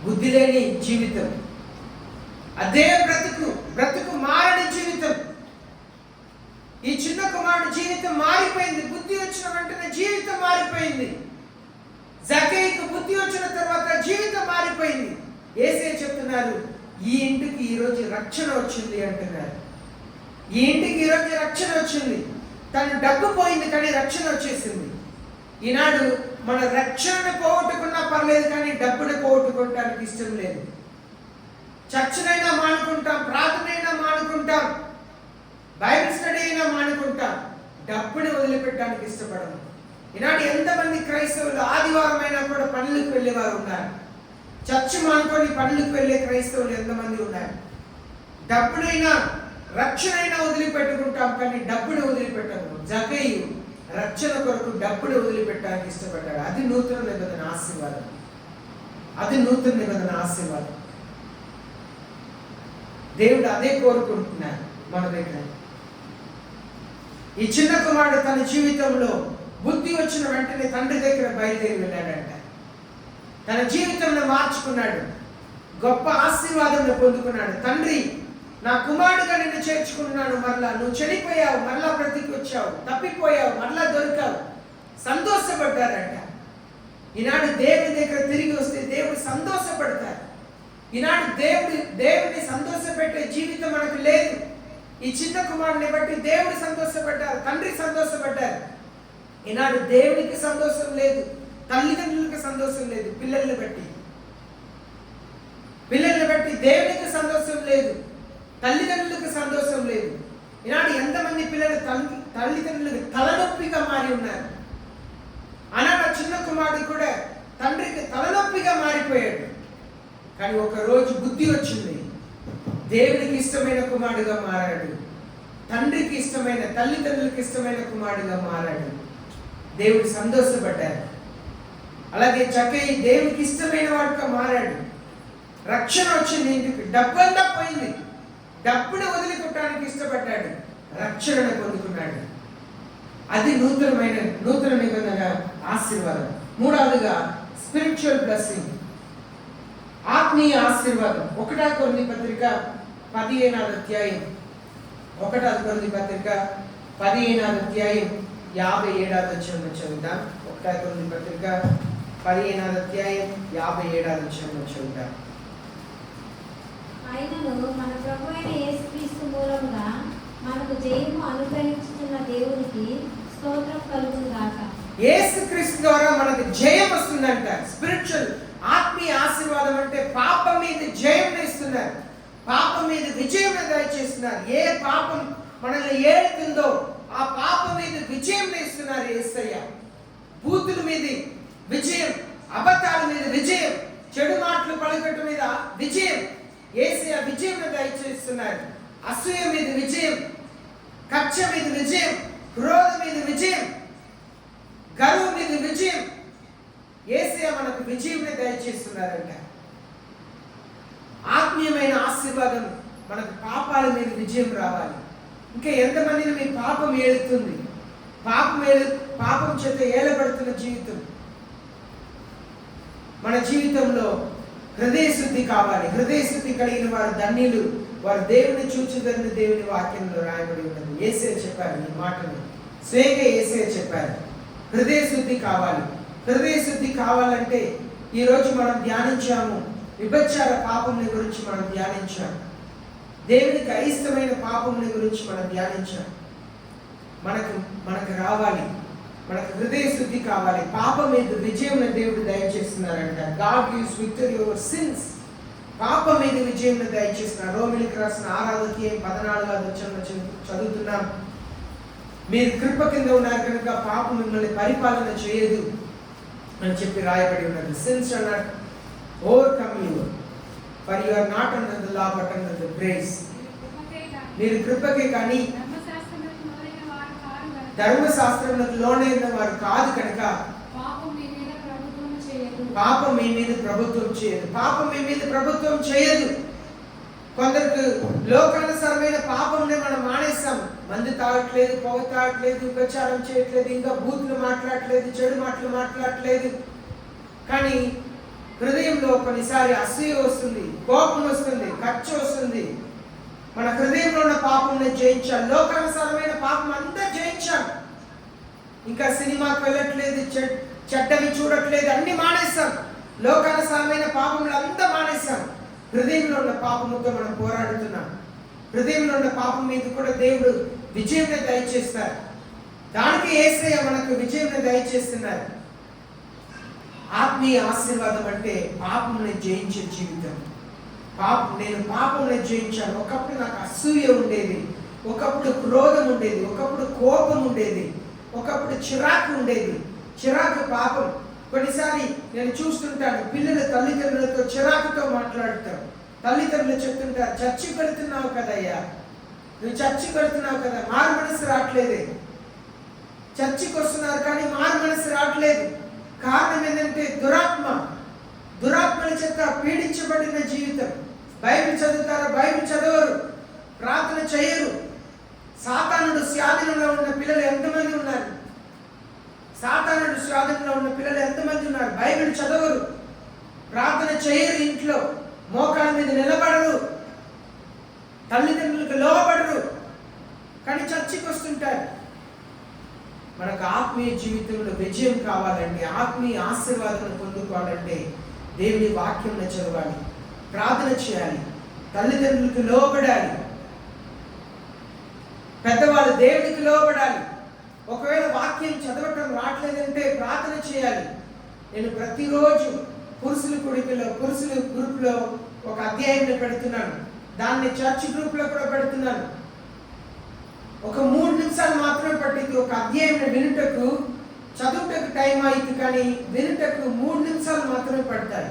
బుద్ధి లేని జీవితం, అదే బ్రతుకు మారని జీవితం. ఈ చిన్న కుమారుడు జీవితం మారిపోయింది. బుద్ధి వచ్చిన వెంటనే జీవితం మారిపోయింది. జక్కయ్యకు బుద్ధి వచ్చిన తర్వాత జీవితం మారిపోయింది. యేసయ్య చెప్తున్నారు, ఈ ఇంటికి ఈరోజు రక్షణ వచ్చింది అంటున్నారు. ఈ ఇంటికి ఈరోజు రక్షణ వచ్చింది. తన డబ్బు పోయింది కానీ రక్షణ వచ్చేసింది. ఈనాడు మన రక్షణను పోగొట్టుకున్నా పర్లేదు కానీ డబ్బును పోగొట్టుకోవటానికి ఇష్టం లేదు. చర్చనైనా మానుకుంటాం, ప్రార్థనైనా మానుకుంటాం, బైబిల్ స్టడీ అయినా మానుకుంటాం, డబ్బుని వదిలిపెట్టడానికి ఇష్టపడము. ఈనాడు ఎంతమంది క్రైస్తవులు ఆదివారం అయినా కూడా పనులకు వెళ్ళేవారు ఉన్నారు. చర్చ మానుకొని పనులకు వెళ్ళే క్రైస్తవులు ఎంతమంది ఉన్నారు. డబ్బునైనా రక్షణైనా వదిలిపెట్టుకుంటాం కానీ డబ్బుని వదిలిపెట్టము. జక్కయ్య రక్షణ కొరకు డబ్బుని వదిలిపెట్టడానికి ఇష్టపడ్డాడు. అది నూతన నిబంధన ఆశీర్వాదం. అది నూతన నిబంధన ఆశీర్వాదం. దేవుడు అదే కోరుకుంటున్నారు మన దగ్గర. ఈ చిన్న కుమారుడు తన జీవితంలో బుద్ధి వచ్చిన వెంటనే తండ్రి దగ్గర బయలుదేరి వెళ్ళాడంట. తన జీవితంలో మార్చుకున్నాడు, గొప్ప ఆశీర్వాదంలో పొందుకున్నాడు. తండ్రి, నా కుమారుడుగా నిన్ను చేర్చుకున్నాను, మరలా నువ్వు చనిపోయావు, మరలా బ్రతికి వచ్చావు, తప్పిపోయావు, మరలా దొరికావు. సంతోషపడ్డారంట. ఈనాడు దేవుడి దగ్గర తిరిగి వస్తే దేవుడు సంతోషపడతారు. ఈనాడు దేవుడిని సంతోషపెట్టే జీవితం మనకు లేదు. ఈ చిన్న కుమారుని బట్టి దేవుడు సంతోషపడ్డారు, తండ్రి సంతోషపడ్డారు. ఈనాడు దేవునికి సంతోషం లేదు, తల్లిదండ్రులకు సంతోషం లేదు. పిల్లల్ని బట్టి దేవునికి సంతోషం లేదు, తల్లిదండ్రులకు సంతోషం లేదు. ఈనాడు ఎంతమంది పిల్లలు తల్లిదండ్రులకు తలనొప్పిగా మారి ఉన్నారు. ఆనాడు చిన్న కుమారుడు కూడా తండ్రికి తలనొప్పిగా మారిపోయాడు. కానీ ఒక రోజు బుద్ధి వచ్చింది, దేవునికి ఇష్టమైన కుమారుడుగా మారాడు, తండ్రికి ఇష్టమైన, తల్లిదండ్రులకు ఇష్టమైన కుమారుడుగా మారాడు. దేవుడు సంతోషపడ్డారు. అలాగే చక్కయ్య దేవునికి ఇష్టమైన వాడుగా మారాడు. రక్షణ వచ్చింది ఇంటికి. డబ్బంతా పోయింది, డబ్బును వదిలికొట్టడానికి ఇష్టపడ్డాడు, రక్షణను పొందుకున్నాడు. అది నూతన నిబంధన ఆశీర్వాదం. మూడవదిగా స్పిరిచువల్ బ్లెస్సింగ్, ఆత్మీయ ఆశీర్వాదం. 1 కొరింథీ పత్రిక 15వ అధ్యాయం 1 కొరింథీ పత్రిక 15వ అధ్యాయం 57వ వచనం చదువుతాం. 1 కొరింథీ పత్రిక 15వ అధ్యాయం 57వ వచనం చదువుతాం. ఆయనను మన ప్రభు అయిన యేసుక్రీస్తు మూలముగా మనకు జయము అనుగ్రహించుతున్న దేవునికి స్తోత్రం కలుగును గాక. యేసుక్రీస్తు ద్వారా మనకు జయం వస్తుందంట. స్పిరిచువల్ ఆత్మీయ ఆశీర్వాదం అంటే పాపం మీద జయం ఇస్తున్నారు, పాపం మీద విజయం దయచేస్తున్నారు. ఏ పాపం మనల్ని ఏడుతుందో ఆ పాపం మీద విజయం ఇస్తున్నారు యేసయ్య. బూతుల మీద విజయం, అబద్ధాల మీద విజయం, చెడు మాటలు పలుకటం మీద విజయం యేసయ్య విజయం దయచేస్తున్నారు. అసూయ మీద విజయం, కక్ష మీద విజయం, క్రోధం మీద విజయం, గర్వం మీద విజయం యేసయ్య మనకు విజయం దయచేస్తున్నారంట. ఆత్మీయమైన ఆశీర్వాదం మనకు పాపాల మీద విజయం రావాలి. ఇంకా ఎంతమందిని మీ పాపం ఏలుతుంది, పాపం చేత ఏలబడుతున్న జీవితం. మన జీవితంలో హృదయ శుద్ధి కావాలి. హృదయ శుద్ధి కలిగిన వారు ధన్యులు, వారు దేవుని చూచుదని దేవుని వాక్యంలో రాయబడి ఉన్నది. యేసయ్య చెప్పారు ఈ మాటను, స్వేగా యేసయ్య చెప్పారు. హృదయ శుద్ధి కావాలి. హృదయ శుద్ధి కావాలంటే ఈరోజు మనం ధ్యానించాము, విభచార పాపంని గురించి మనం ధ్యానించాము, దేవునికి అయిష్టమైన పాపంని గురించి మనం ధ్యానించాము. మనకు రావాలి, మనకు హృదయ శుద్ధి కావాలి. పాపం మీద విజయం దేవుడు దయచేస్తున్నారంట. God gives victory over sins. పాపం మీద విజయం దయచేస్తున్నారు. రోమిలికి రాసిన 6వ అధ్యాయం 14వ వచనం చదువుతున్నాం. మీరు కృప కింద ఉన్నారు కనుక పాపం మిమ్మల్ని పరిపాలన చేయదు అని చెప్పి రాయబడి ఉన్నది. Sins are not overcome you, for you are not under the law but under the grace. మీరు కృపకే కానీ ధర్మశాస్త్రములకు లోనైన వారు కాదు కనుక పాపం మీ మీద ప్రభుత్వం చేయదు. కొందరికి లోకానుసారమైన పాపంని మనం మానేస్తాం. మందు తాగట్లేదు, పొగ తాగట్లేదు, విభచారం చేయట్లేదు, ఇంకా బూతులు మాట్లాడట్లేదు, చెడు మాటలు మాట్లాడట్లేదు. కానీ హృదయంలో కొన్నిసారి అసూయ వస్తుంది, కోపం వస్తుంది, ఖర్చు వస్తుంది. మన హృదయంలో ఉన్న పాపంని జయించాలి. లోకానుసారమైన పాపం అంతా జయించాలి. ఇంకా సినిమాకి వెళ్ళట్లేదు, చెడ్డవి చూడట్లేదు, అన్ని మానేస్తాం. లోకానుసారమైన పాపములు అంతా మానేస్తాం. హృదయంలో ఉన్న పాపముతో మనం పోరాడుతున్నాం. హృదయంలో ఉన్న పాపం మీద కూడా దేవుడు విజయం దయచేస్తారు. దానికి యేసయ్య మనకు విజయం దయచేస్తున్నారు. ఆత్మీయ ఆశీర్వాదం అంటే పాపంని జయించే జీవితం. నేను పాపంని జయించాను. ఒకప్పుడు నాకు అసూయ ఉండేది, ఒకప్పుడు క్రోధం ఉండేది, ఒకప్పుడు కోపం ఉండేది, ఒకప్పుడు చిరాకు ఉండేది. చిరాకు పాపం. కొన్నిసారి నేను చూస్తుంటాను, పిల్లలు తల్లిదండ్రులతో చిరాకుతో మాట్లాడుతారు. తల్లిదండ్రులు చెప్తుంటారు, చర్చి పెడుతున్నావు కదయ్యా, నువ్వు చర్చి పెడుతున్నావు కదా, మారు మనసు రావట్లేదే. చర్చికి వస్తున్నారు కానీ మారు మనసు రావట్లేదు. కారణం ఏంటంటే దురాత్మల చేత పీడించబడిన జీవితం. బైబిల్ చదువుతారు, బైబిల్ చదవరు, ప్రార్థన చేయరు. సాతానుడు స్వాధీనంలో ఉన్న పిల్లలు ఎంతమంది ఉన్నారు? సాతానుడు స్వాధీనంలో ఉన్న పిల్లలు ఎంతమంది ఉన్నారు? బైబిల్ చదవరు, ప్రార్థన చేయరు, ఇంట్లో మోకాళ్ళ మీద నిలబడరు, తల్లిదండ్రులకు లోబడరు, కానీ చర్చికి వస్తుంటారు. మనకు ఆత్మీయ జీవితంలో విజయం కావాలంటే, ఆత్మీయ ఆశీర్వాదం పొందుకోవాలంటే దేవుని వాక్యం చదవాలి, ప్రార్థన చేయాలి, తల్లిదండ్రులకు లోబడాలి, పెద్దవాళ్ళు దేవునికి లోబడాలి. ఒకవేళ వాక్యం చదవటం రావట్లేదంటే ప్రార్థన చేయాలి. నేను ప్రతిరోజు పురుషుల గ్రూప్లో ఒక అధ్యాయాన్ని పెడుతున్నాను. దాన్ని చర్చ్ గ్రూప్లో కూడా పెడుతున్నాను. ఒక 3 నిమిషాలు మాత్రమే పట్టింది ఒక అధ్యాయం వినుటకు. చదువుటకు టైం అయింది కానీ వినుటకు 3 నిమిషాలు మాత్రమే పడతాయి.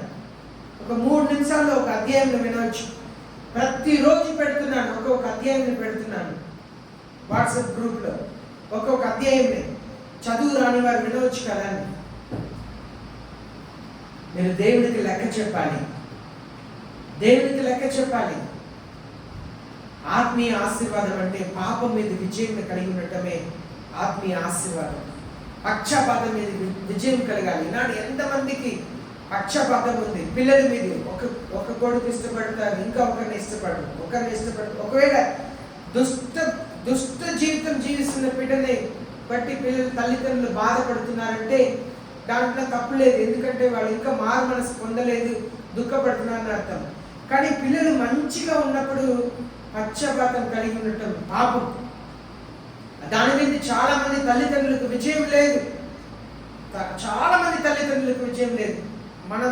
ఒక 3 నిమిషాల్లో ఒక అధ్యాయం వినవచ్చు. ప్రతిరోజు పెడుతున్నాను, ఒక్కొక్క అధ్యాయం పెడుతున్నాను. వాట్సాప్ గ్రూప్లో ఒక్కొక్క అధ్యాయం చదువు రాని వారు వినవచ్చు కదా. మీరు దేవునికి లెక్క చెప్పాలి, దేవునికి లెక్క చెప్పాలి. ఆత్మీయ ఆశీర్వాదం అంటే పాపం మీద విజయం కలిగి ఉండటమే ఆత్మీయ ఆశీర్వాదం. పక్షపాతం మీద విజయం కలగాలి. ఈనాడు ఎంతమందికి పక్షపాతం ఉంది? పిల్లల మీద ఒక కొడుకు ఇష్టపడతారు, ఇంకా ఒకరిని ఇష్టపడరు. ఒకవేళ దుష్ట జీవితం జీవిస్తున్న బిడ్డని బట్టి పిల్లలు తల్లిదండ్రులు బాధపడుతున్నారంటే దాంట్లో తప్పు లేదు. ఎందుకంటే వాళ్ళు ఇంకా మారు మనసు పొందలేదు, దుఃఖపడుతున్నారని అర్థం. కానీ పిల్లలు మంచిగా ఉన్నప్పుడు పక్షపాతం కలిగి ఉండటం పాపం. దాని మీద చాలా మంది తల్లిదండ్రులకు విజయం లేదు. మనం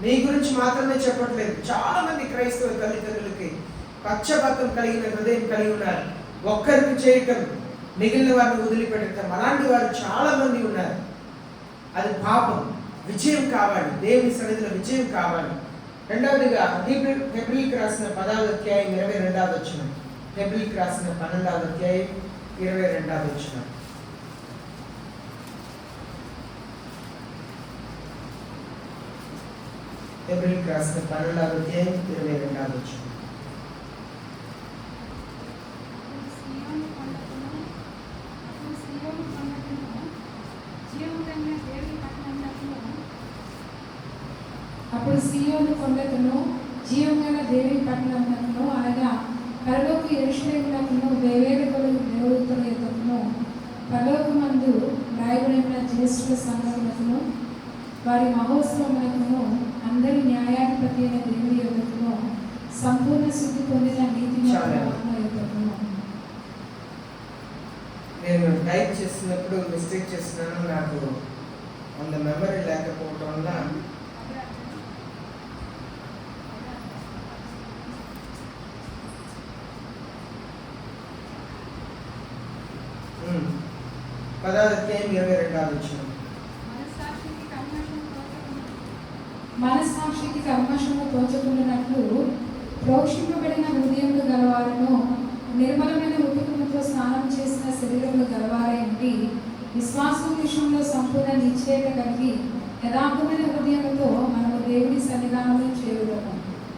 మీ గురించి మాత్రమే చెప్పట్లేదు. చాలా మంది క్రైస్తవ తల్లిదండ్రులకి పక్షపాతం కలిగిన హృదయం కలిగి ఉన్నారు. ఒక్కరికి చేయటం, మిగిలిన వారిని వదిలిపెట్టడం, అలాంటి వారు చాలా మంది ఉన్నారు. అది పాపం. విజయం కావాలి, దేవుని సన్నిధిలో విజయం కావాలి. రెండవదిగా హెబ్రీయులకు రాసిన 10వ అధ్యాయం 22వ వచనం. హెబ్రీయులకు రాసిన 12వ అధ్యాయం 22వ వచనం. హెబ్రీయులకు రాసిన 12వ అధ్యాయం 22వ వచనం. అప్పుడు సీయోను కొండకును జీవగల దేవి పట్టణమునకును అనగా పరలోక యెరూషలేమునకును వేవేల దేవదూతల యొద్దకును పరలోకమందు రాయబడిన జ్యేష్ఠ సంఘమునకును వారి మహోత్సవమునకును అందరి న్యాయాధిపతి అయిన దేవుని యొద్దకును సంపూర్ణ శుద్ధి పొందిన నీతిమంతుల యొద్దకును. నేను టైప్ చేస్తున్నప్పుడు మిస్టేక్ చేస్తున్నాను. నాకు అంత మెమరీ లేకపోవటం వల్ల మనస్సాక్షికి కల్మషము తోచకుండానట్లు ప్రోక్షింపబడిన హృదయములు గలవారును నిర్మలమైన ఉతుకులతో స్నానం చేసిన శరీరములు గలవారే ఉండి విశ్వాసం విషయంలో సంపూర్ణ నిశ్చయత కలిగి యథార్థమైన హృదయముతో మనము దేవుని సన్నిధానంలో చేరుదాము.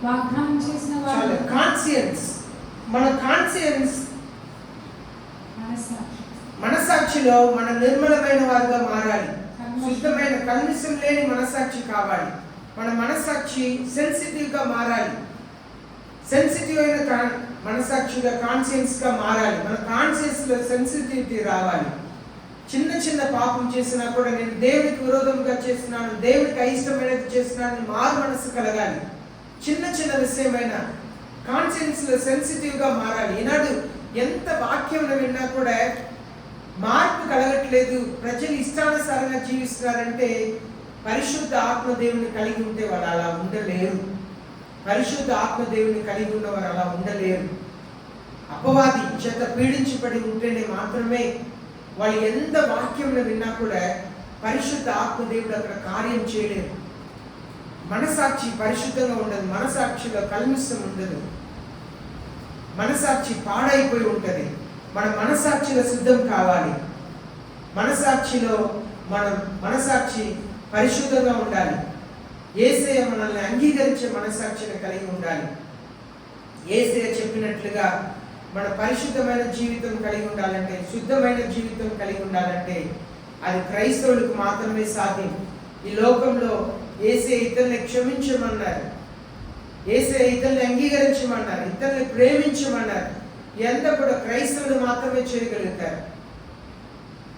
వాగ్దానం చేసిన వారు మన కాన్షియన్స్ మనసాక్షిలో మన నిర్మలమైన వారుగా మారాలి. శుద్ధమైన కల్మషం లేని మనసాక్షి కావాలి. మన మనస్సాక్షి సెన్సిటివ్గా మారాలి. సెన్సిటివ్ అయిన మనస్సాక్షిగా, కాన్షియన్స్గా మారాలి. మన కాన్షియన్స్లో సెన్సిటివిటీ రావాలి. చిన్న చిన్న పాపం చేసినా కూడా నేను దేవునికి విరోధంగా చేస్తున్నాను, దేవునికి అయిష్టమైనది చేస్తున్నాను మారు మనసు కలగాలి. చిన్న చిన్న విషయమైన కాన్షియన్స్లో సెన్సిటివ్గా మారాలి. ఈనాడు ఎంత వాక్యం విన్నా కూడా మార్పు కలగట్లేదు. ప్రజలు ఇష్టానుసారంగా జీవిస్తున్నారంటే పరిశుద్ధ ఆత్మదేవుని కలిగి ఉంటే వాళ్ళు అలా ఉండలేరు. పరిశుద్ధ ఆత్మదేవుని కలిగి ఉన్నవారు అలా ఉండలేరు. అపవాది చేత పీడించబడి ఉంటేనే మాత్రమే వాళ్ళు ఎంత వాక్యం విన్నా కూడా పరిశుద్ధ ఆత్మదేవుడు అక్కడ కార్యం చేయలేరు. మనసాక్షి పరిశుద్ధంగా ఉండదు, మనసాక్షిలో కల్మిషం ఉండదు, మనసాక్షి పాడైపోయి ఉంటుంది. మన మనసాక్షిలో సిద్ధం కావాలి. మనసాక్షిలో మనసాక్షి పరిశుద్ధంగా ఉండాలి. యేసయ్య మనల్ని అంగీకరించే మనసాక్షిని కలిగి ఉండాలి. యేసయ్య చెప్పినట్లుగా మన పరిశుద్ధమైన జీవితం కలిగి ఉండాలంటే, శుద్ధమైన జీవితం కలిగి ఉండాలంటే అది క్రైస్తవులకు మాత్రమే సాధ్యం. ఈ లోకంలో యేసయ్య ఇతరుల్ని క్షమించమన్నారు, యేసయ్య ఇతరుల్ని అంగీకరించమన్నారు, ఇతరుల్ని ప్రేమించమన్నారు. ఇదంతా కూడా క్రైస్తవులు మాత్రమే చేయగలుగుతారు.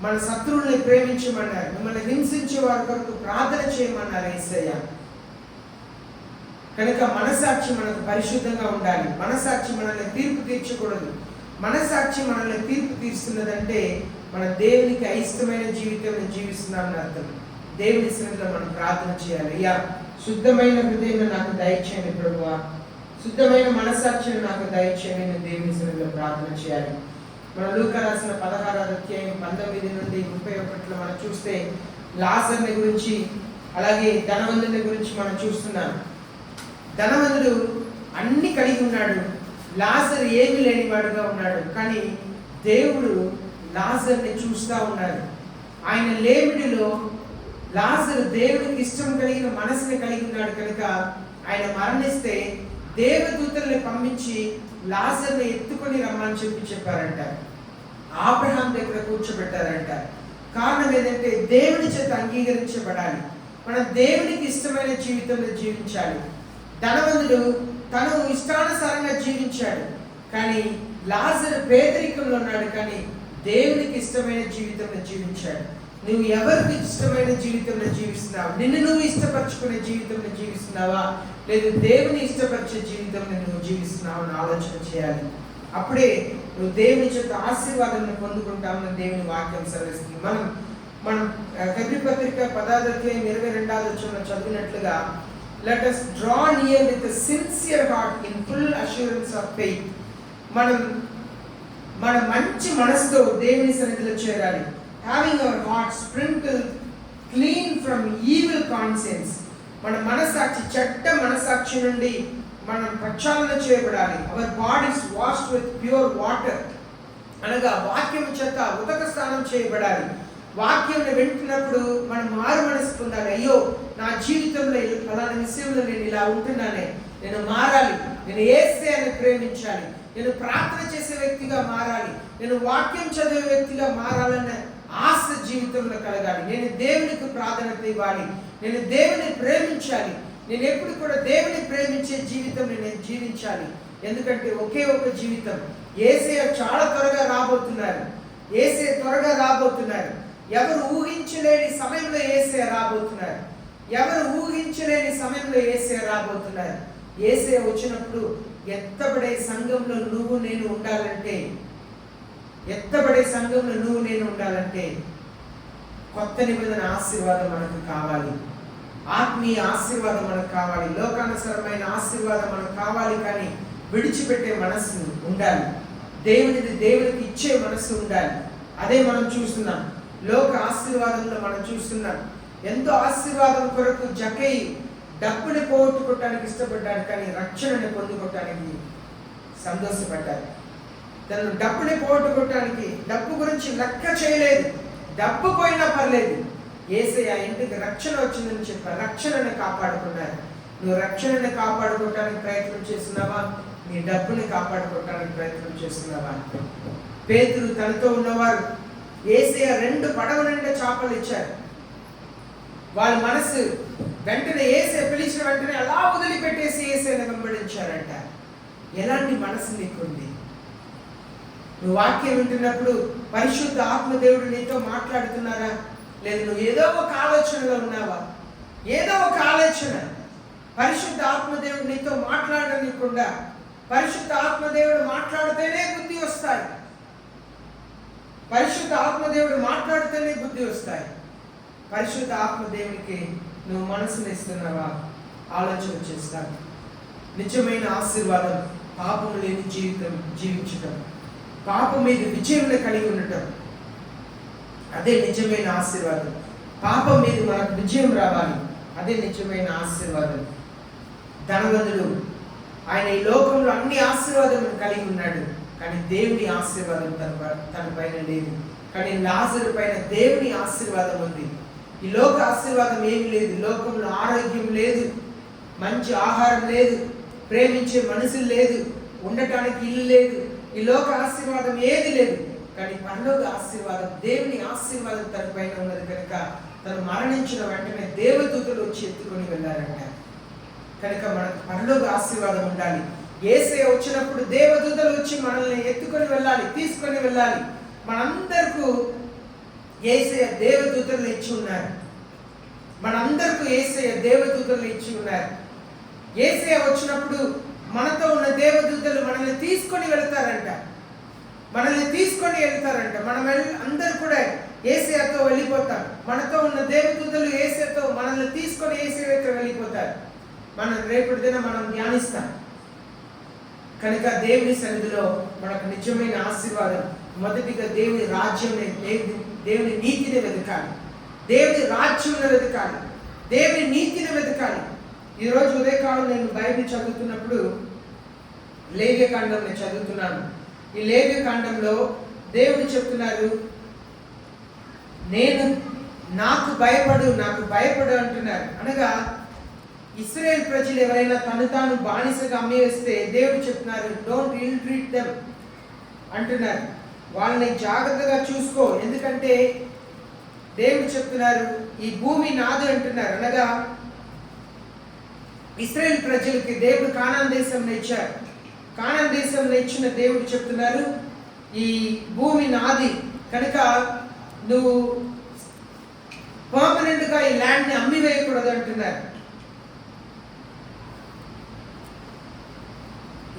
మన శత్రువుల్ని ప్రేమించమన్నారు, మిమ్మల్ని హింసించే వారి కొరకు ప్రార్థన చేయమన్నారు యేసయ్య. కనుక మనసాక్షి మనకు పరిశుద్ధంగా ఉండాలి. మనసాక్షి మనల్ని తీర్పు తీర్చకూడదు. మనసాక్షి మనల్ని తీర్పు తీరుస్తున్నదంటే మన దేవునికి అయిష్టమైన జీవితం జీవిస్తున్నామని అర్థం. దేవుని సన్నిధిలో మనం ప్రార్థన చేయాలి. అయ్యా, శుద్ధమైన హృదయం నాకు దయచేయండి ప్రభువా, శుద్ధమైన మనసాక్షిని నాకు దయచేయండి. నేను దేవుని సన్నిధిలో ప్రార్థన చేయాలి. మన లూకా రాసిన 16వ అధ్యాయం 19 నుండి 31 మనం చూస్తే లాజరుని గురించి, అలాగే ధనవంతుని గురించి మనం చూస్తున్నాం. ధనవంతుడు అన్ని కలిగి ఉన్నాడు, లాజరు ఏమీ లేనివాడుగా ఉన్నాడు. కానీ దేవుడు లాజరుని చూస్తూ ఉన్నాడు. ఆయన లేమిడిలో లాజరు దేవుడికి ఇష్టం కలిగిన మనసుని కలిగి ఉన్నాడు. కనుక ఆయన మరణిస్తే దేవదూతల్ని పంపించి లాజరుని ఎత్తుకొని రమ్మని చెప్పారంట. అబ్రహాం దగ్గర కూర్చోబెట్టారంట. కారణం ఏంటంటే దేవుని చేత అంగీకరించబడాలి. మన దేవునికి ఇష్టమైన జీవితంలో జీవించాలి. ధనవంతుడు తను ఇష్టానుసారంగా జీవించాడు, కానీ లాజరు పేదరికంలో ఉన్నాడు, కానీ దేవునికి ఇష్టమైన జీవితంలో జీవించాడు. నువ్వు ఎవరికి ఇష్టమైన జీవితంలో జీవిస్తున్నావు? నిన్ను నువ్వు ఇష్టపరచుకునే జీవితంలో జీవిస్తున్నావా, లేదు దేవుని ఇష్టపరిచే జీవితంలో నువ్వు జీవిస్తున్నావు అని ఆలోచన చేయాలి. అప్పుడే నువ్వు దేవుని చేత ఆశీర్వాదాన్ని పొందుకుంటామని దేవుని వాక్యం సెలవిస్తుంది. మనం హెబ్రీ పత్రిక 10వ అధ్యాయం 22వ వచనంలో చదివినట్లుగా, let us draw near with a sincere heart in full assurance of faith. మన మంచి మనసుతో దేవుని సన్నిధిలో చేరాలి. having our hearts sprinkled clean from evil conscience. మన మనసాక్షి చెడ్డ మనసాక్షి నుండి మనం ప్రక్షాళన చేయబడాలి. our bodies washed with pure water. అనగా వాక్యం చేత ఉదక స్నానం చేయబడాలి. వాక్యం వింటున్నప్పుడు మనం మారు మనసు పొందాలి. అయ్యో, నా జీవితంలో ఫలానా విషయంలో నేను ఇలా ఉంటున్నానే, నేను మారాలి, నేను యేసయ్యని ప్రేమించాలి, నేను ప్రార్థన చేసే వ్యక్తిగా మారాలి, నేను వాక్యం చదివే వ్యక్తిగా మారాలన్న ఆశ జీవితంలో కలగాలి. నేను దేవునికి ప్రాధాన్యత ఇవ్వాలి, నేను దేవుని ప్రేమించాలి. నేను ఎప్పుడు కూడా దేవుని ప్రేమించే జీవితం నేను జీవించాలి. ఎందుకంటే ఒకే ఒక జీవితం. యేసయ్య చాలా త్వరగా రాబోతున్నారు. యేసయ్య త్వరగా రాబోతున్నారు. ఎవరు ఊహించలేని సమయంలో యేసయ్య రాబోతున్నారు. ఎవరు ఊహించలేని సమయంలో యేసయ్య రాబోతున్నారు. యేసయ్య వచ్చినప్పుడు ఎత్తబడే సంఘంలో నువ్వు నేను ఉండాలంటే, ఎత్తబడే సంఘంలో నువ్వు నేను ఉండాలంటే కొత్త నిబంధన ఆశీర్వాదం మనకు కావాలి. ఆత్మీయ ఆశీర్వాదం మనకు కావాలి. లోకానుసరమైన ఆశీర్వాదం మనకు కావాలి. కానీ విడిచిపెట్టే మనస్సు ఉండాలి. దేవునికి ఇచ్చే మనస్సు ఉండాలి. అదే మనం చూస్తున్నాం. లోక ఆశీర్వాదంలో మనం చూస్తున్నాం. ఎంతో ఆశీర్వాదం కొరకు జక్కయి డబ్బుని పోగొట్టుకోవటానికి ఇష్టపడ్డాడు, కానీ రక్షణని పొందుకోవటానికి సంతోషపడ్డాడు. తను డబ్బుని పోగొట్టుకోవటానికి డబ్బు గురించి లెక్క చేయలేదు. డబ్బు పోయినా పర్లేదు, యేసయ్య ఇంటికి రక్షణ వచ్చిందని చెప్పారు. రక్షణని కాపాడుకున్నారు. నువ్వు రక్షణని కాపాడుకోవటానికి ప్రయత్నం చేస్తున్నావా? నీ డబ్బుని కాపాడుకోవటానికి ప్రయత్నం చేస్తున్నావా? పేతురు తనతో ఉన్నవారు యేసయ్య 2 పడవ నిండా చేపలు ఇచ్చారు. వాళ్ళ మనసు వెంటనే యేసే పిలిచిన వెంటనే అలా వదిలిపెట్టేసి యేసేని వెంబడించారంట. ఎలాంటి మనసు నీకుంది? నువ్వు వాక్యం వింటున్నప్పుడు పరిశుద్ధ ఆత్మదేవుడు నీతో మాట్లాడుతున్నారా? లేదు నువ్వు ఏదో ఒక ఆలోచనలో ఉన్నావా? ఏదో ఒక ఆలోచన. పరిశుద్ధ ఆత్మదేవుడు నీతో మాట్లాడనికుండా, పరిశుద్ధ ఆత్మదేవుడు మాట్లాడితేనే బుద్ధి వస్తాయి. పరిశుద్ధ ఆత్మదేవుడు మాట్లాడితేనే బుద్ధి వస్తాయి. పరిశుద్ధ ఆత్మదేవునికి నువ్వు మనసుని ఇస్తున్నావా? ఆలోచన చేస్తాను. నిజమైన ఆశీర్వాదం పాపం లేని జీవితం జీవించటం, పాపం మీద విజయం కలిగి ఉండటం, అదే నిజమైన ఆశీర్వాదం. పాపం మీద మనకు విజయం రావాలి, అదే నిజమైన ఆశీర్వాదం. ధనవంతుడు ఆయన ఈ లోకంలో అన్ని ఆశీర్వాదాలను కలిగి ఉన్నాడు, కానీ దేవుని ఆశీర్వాదం తన పైన లేదు. కానీ లాజరు పైన దేవుని ఆశీర్వాదం ఉంది. ఈ లోక ఆశీర్వాదం ఏమి లేదు. లోకంలో ఆరోగ్యం లేదు, మంచి ఆహారం లేదు, ప్రేమించే మనుషులు లేదు, ఉండటానికి ఇల్లు లేదు. ఈ లోక ఆశీర్వాదం ఏది లేదు. కానీ పరలోక ఆశీర్వాదం, దేవుని ఆశీర్వాదం తన పైన ఉన్నది కనుక తను మరణించిన వెంటనే దేవదూతలు వచ్చి ఎత్తుకొని వెళ్ళారంట. కనుక మనకు పరలోక ఆశీర్వాదం ఉండాలి. యేసయ్య వచ్చినప్పుడు దేవదూతలు వచ్చి మనల్ని ఎత్తుకొని వెళ్ళాలి, తీసుకొని వెళ్ళాలి. మనందరికీ యేసయ్య దేవదూతలు ఇచ్చి ఉన్నారు. మనందరికీ యేసయ్య దేవదూతలు ఇచ్చి ఉన్నారు. యేసయ్య వచ్చినప్పుడు మనతో ఉన్న దేవదూతలు మనల్ని తీసుకొని వెళ్తారంట. మనం అందరూ కూడా యేసయ్యతో వెళ్ళిపోతాం. మనతో ఉన్న దేవదూతలు యేసయ్యతో మనల్ని తీసుకొని యేసయ్యతో వెళ్ళిపోతారు. మనం రేపటి దిన మనం ధ్యానిస్తాం. కనుక దేవుని సన్నిధిలో మనకు నిజమైన ఆశీర్వాదం మొదటిగా దేవుని రాజ్యం, దేవుని నీతిని వెతకాలి, దేవుని రాజ్యం వెతకాలి, దేవుని నీతిని వెతకాలి. ఈరోజు ఉదయకాలం నేను బైబిల్ చదువుతున్నప్పుడు లేవ్యకాండం నేను చదువుతున్నాను. ఈ లేవ్యకాండంలో దేవుడు చెప్తున్నారు, నాకు భయపడు అంటున్నారు. అనగా ఇశ్రాయేల్ ప్రజలు ఎవరైనా తాను బానిసగా అమ్మేస్తే దేవుడు చెప్తున్నారు, డోంట్ ఇల్ ట్రీట్ దెమ్ అంటున్నారు. వాళ్ళని జాగ్రత్తగా చూసుకో, ఎందుకంటే దేవుడు చెప్తున్నారు ఈ భూమి నాది అంటున్నారు. అనగా ఇశ్రాయేల్ ప్రజలకి దేవుడు కానాన్ దేశంలో ఇచ్చారు. కానాన్ దేశంలో ఇచ్చిన దేవుడు చెప్తున్నారు ఈ భూమి నాది కనుక నువ్వు పర్మనెంట్గా ఈ ల్యాండ్ని అమ్మి వేయకూడదు అంటున్నారు.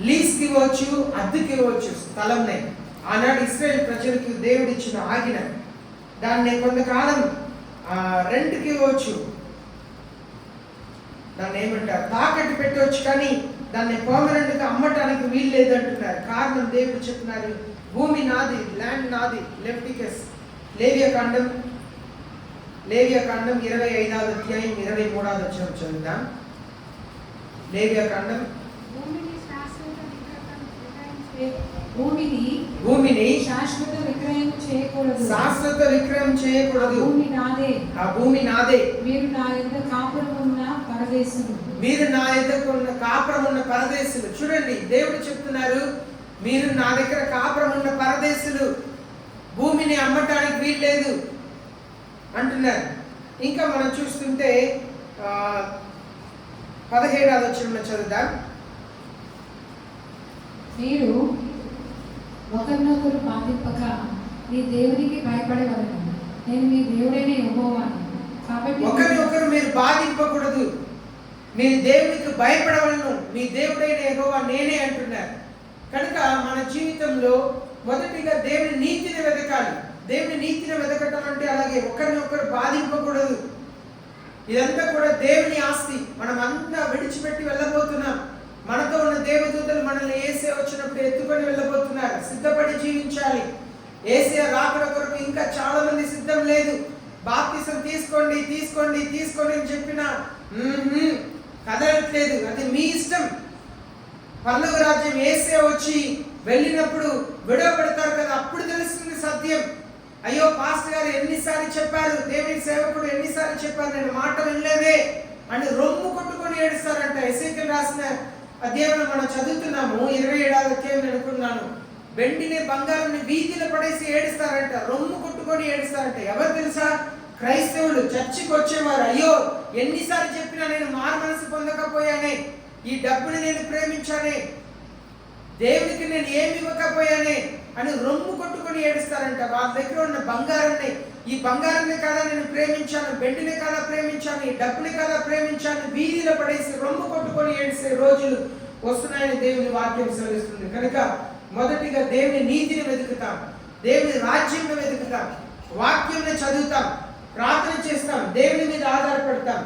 లీజ్కి ఇవ్వచ్చు, అద్దెకి ఇవ్వచ్చు స్థలంని. ఆనాడు ఇశ్రాయేల్ ప్రజలకు దేవుడు ఇచ్చిన ఆజ్ఞ. దాన్ని కొంతకాలం రెంట్కి ఇవ్వచ్చు, దాన్ని ఏమంటారు తాకట్టు పెట్టవచ్చు, కానీ దాన్ని పర్మనెంట్గా అమ్మటానికి వీలు లేదు అంటున్నారు. కారణం దేవుడు చెప్తున్నారు భూమి నాది, ల్యాండ్ నాది. లెవిటికస్ లేవియాకాండం 25వ అధ్యాయం 23వ వచనం చదువుదాం. లేవియాకాండం భూమిని శాశ్వత విక్రయం చేయకూడదు. ఆ భూమి నాదే. మీరు నా యొద్ద కాపురం ఉన్న పరదేశులు. చూడండి, దేవుడు చెప్తున్నారు మీరు నా దగ్గర కాపురం ఉన్న పరదేశులు, భూమిని అమ్మటానికి వీల్లేదు అంటున్నారు. ఇంకా మనం చూస్తుంటే 17వ వచనం చదువుదాం. మీరు ఒకరినొకరు బాధింపక మీ దేవునికి భయపడవలను, నేను మీ దేవుడైన యెహోవాను. కాబట్టి ఒకరినొకరు మీరు బాధింపకూడదు, మీరు దేవునికి భయపడవలను, మీ దేవుడైన యెహోవా నేనే అంటున్నారు. కనుక మన జీవితంలో మొదటిగా దేవుని నీతిని వెతకాలి. దేవుని నీతిని వెతకటం అంటే అలాగే ఒకరినొకరు బాధింపకూడదు. ఇదంతా కూడా దేవుని ఆస్తి. మనం అంతా విడిచిపెట్టి వెళ్ళబోతున్నాం. మనతో ఉన్న దేవదూతలు మనల్ని యేసయ్య వచ్చినప్పుడు ఎత్తుకొని వెళ్ళబోతున్నారు. సిద్ధపడి జీవించాలి. యేసయ్య రాకడ కొరకు ఇంకా చాలా మంది సిద్ధం లేదు. బాప్తిసం తీసుకోండి అని చెప్పినా కదలట్లేదు. అది మీ ఇష్టం. పరలోక రాజ్యం యేసయ్య వచ్చి వెళ్ళినప్పుడు విడవబడతారు కదా, అప్పుడు తెలుస్తుంది సత్యం. అయ్యో పాస్టర్ గారు ఎన్నిసార్లు చెప్పారు, దేవుని సేవకుడు ఎన్నిసార్లు చెప్పారు, నేను మాట వినలేదే అని రొమ్ము కొట్టుకొని ఏడుస్తారంట. ఎసేకియెలు రాసిన అధ్యాయంలో మనం చదువుతున్నాము 27వ అధ్యాయం అనుకున్నాను. వెండిని బంగారాన్ని వీధిలో పడేసి ఏడుస్తారంట, రొమ్ము కొట్టుకొని ఏడుస్తారంట. ఎవరు తెలుసా? క్రైస్తవులు చర్చికి వచ్చేవారు. అయ్యో ఎన్నిసార్లు చెప్పినా నేను మారు మనసు పొందకపోయానే, ఈ డబ్బుని నేను ప్రేమించానే, దేవునికి నేను ఏమి ఇవ్వకపోయానే అని రొమ్ము కొట్టుకొని ఏడుస్తారంట. వాళ్ళ దగ్గర ఉన్న బంగారాన్ని, ఈ బంగారాన్ని కదా నేను ప్రేమించాను, వెండిని కదా ప్రేమించాను, ఈ డబ్బుని కదా ప్రేమించాను, వీధిలో పడేసి రొమ్ము కొట్టుకొని ఏడిసే రోజులు వస్తున్నాయని దేవుని వాక్యం సెలవిస్తుంది. కనుక మొదటిగా దేవుని నీతిని వెతుకుతాం, దేవుని రాజ్యంను వెతుకుతాం, వాక్యంని చదువుతాం, ప్రార్థన చేస్తాం, దేవుని మీద ఆధారపడతాం.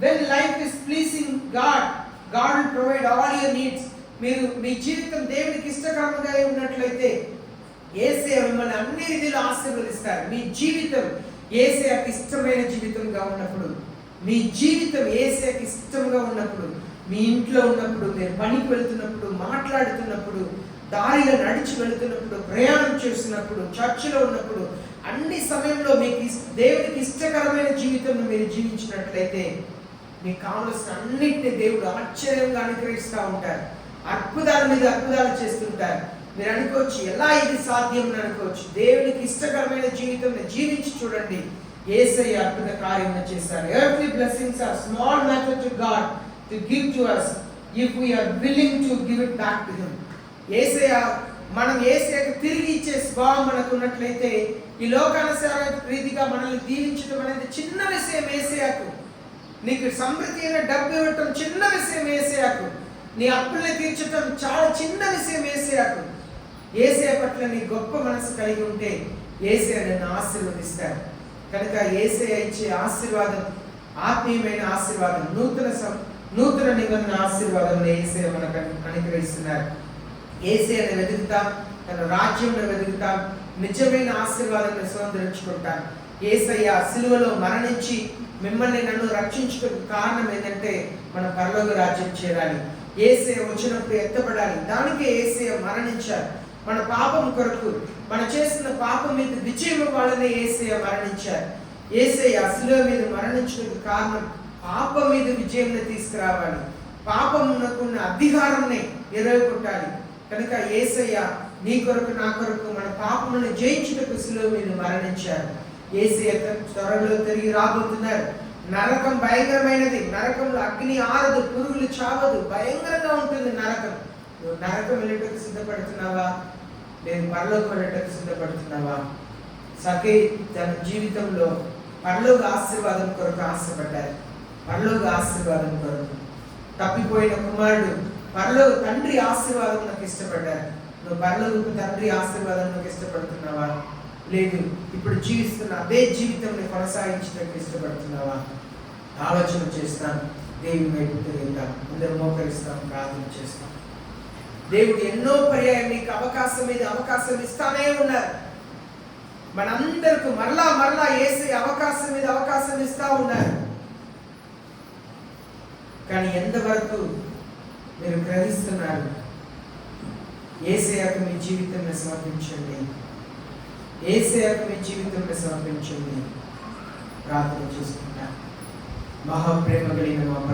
When life is pleasing God, God will provide all your needs. మీరు మీ జీవితం దేవునికి ఇష్టకరంగా ఉన్నట్లయితే యేసయ్య మిమ్మల్ని అన్ని రీతిలో ఆశీర్వదిస్తారు. మీ జీవితం యేసయ్యకి ఇష్టమైన జీవితంగా ఉన్నప్పుడు, మీ జీవితం యేసయ్యకి ఇష్టంగా ఉన్నప్పుడు, మీ ఇంట్లో ఉన్నప్పుడు, మీరు పనికి వెళ్తున్నప్పుడు, మాట్లాడుతున్నప్పుడు, దారిలో నడిచి వెళుతున్నప్పుడు, ప్రయాణం చేస్తున్నప్పుడు, చర్చిలో ఉన్నప్పుడు, అన్ని సమయంలో మీకు దేవునికి ఇష్టకరమైన జీవితం మీరు జీవించినట్లయితే మీకు కావలసిన అన్నిటిని దేవుడు ఆశ్చర్యంగా అనుగ్రహిస్తూ ఉంటారు. అద్భుతాల మీద అద్భుతాలు చేస్తుంటారు. మీరు అనుకోవచ్చు, ఎలా ఇది సాధ్యం అని అనుకోవచ్చు. దేవునికి ఇష్టకరమైన జీవితం జీవించి చూడండి, యేసయ్య అద్భుత కార్యం చేశారు. Earthly blessings are small matter to God to give to us if we are willing to give it back to him. యేసయ్య, మనం యేసయ్యకు తిరిగి ఇచ్చే స్వభావం మనకు ఉన్నట్లయితే ఈ లోకానుసార రీతిగా మనల్ని దీవించడం అనేది చిన్న విషయం యేసయ్యకు. నీకు సమృద్ధి అయిన డబ్బు ఇవ్వటం చిన్న విషయం యేసయ్యకు. నీ అప్పుల్ని తీర్చడం చాలా చిన్న విషయం యేసయ్యకు. యేసయ్య పట్ల నీ గొప్ప మనసు కలిగి ఉంటే యేసయ్య నిన్ను ఆశీర్వదిస్తాడు. కనుక యేసయ్య ఇచ్చే ఆశీర్వాదం ఆత్మీయమైన ఆశీర్వాదం, నూతన నిబంధన ఆశీర్వాదం యేసయ్య మనకు అనుగ్రహిస్తున్నారు. యేసయ్యను వెతుకుతాం, తన రాజ్యంలో వెతుకుతాం, నిజమైన ఆశీర్వాదాన్ని స్వతంత్రించుకుంటాం. యేసయ్య సిలువలో మరణించి మిమ్మల్ని నన్ను రక్షించడానికి కారణం ఏంటంటే మన పరలోక రాజ్యం చేరాలి. యేసయ్య వచ్చినప్పుడు ఎత్తబడాలి. దానికే యేసయ్య మరణించారు. మన పాపం కొరకు, మన చేసిన పాపం మీద విజయం ఇవ్వాలని యేసయ్య మరణించారు. యేసయ్య సిలువ మీద మరణించడానికి కారణం పాపం మీద విజయం తీసుకురావాలి, పాపమునకున్న అధికారాన్ని ఎరగొట్టాలి. కనుక యేసయ్య నీ కొరకు నా కొరకు మన పాపములను జయించుటకు సిలువ మీద మరణించారు. యేసయ్య త్వరలో తిరిగి రాబోతున్నారు. నరకం భయంకరమైనది. నరకంలో అగ్ని ఆరదు, పురుగులు చావదు, భయంకరంగా ఉంటుంది నరకం. నువ్వు నరకం వెళ్ళటకు సిద్ధపడుతున్నావా? నేను పరలోకం వెళ్ళటకు సిద్ధపడుతున్నావా? సఖీ తన జీవితంలో పరలోక ఆశీర్వాదం కొరకు ఆశపడ్డారు. పరలోక ఆశీర్వాదం కొరకు తప్పిపోయిన కుమారుడు పరలోక తండ్రి ఆశీర్వాదం నాకు ఇష్టపడ్డారు. నువ్వు పరలోక తండ్రి ఆశీర్వాదం నాకు ఇష్టపడుతున్నావా? లేదు, ఇప్పుడు జీవిస్తున్న అదే జీవితంని కొనసాగించడానికి ఇష్టపడుతున్నావా? ఆలోచన చేస్తాను. దేవుని వైపు తిరుగుతాం, అందరూ మోకరిస్తాం, ప్రార్థన చేస్తాం. దేవుడు ఎన్నో పర్యాయం నీకు అవకాశం మీద అవకాశం ఇస్తానే ఉన్నారు. మనందరికీ మరలా మరలా యేసయ్య అవకాశం మీద అవకాశం ఇస్తా ఉన్నారు. కానీ ఎంతవరకు మీరు గ్రహిస్తున్నారు? యేసయ్యకు మీ జీవితాన్ని సమర్పించండి. యేసయ్యకు మీ జీవితాన్ని సమర్పించండి. ప్రార్థన చేసుకుంటా. మహాప్రేమ కలిగిన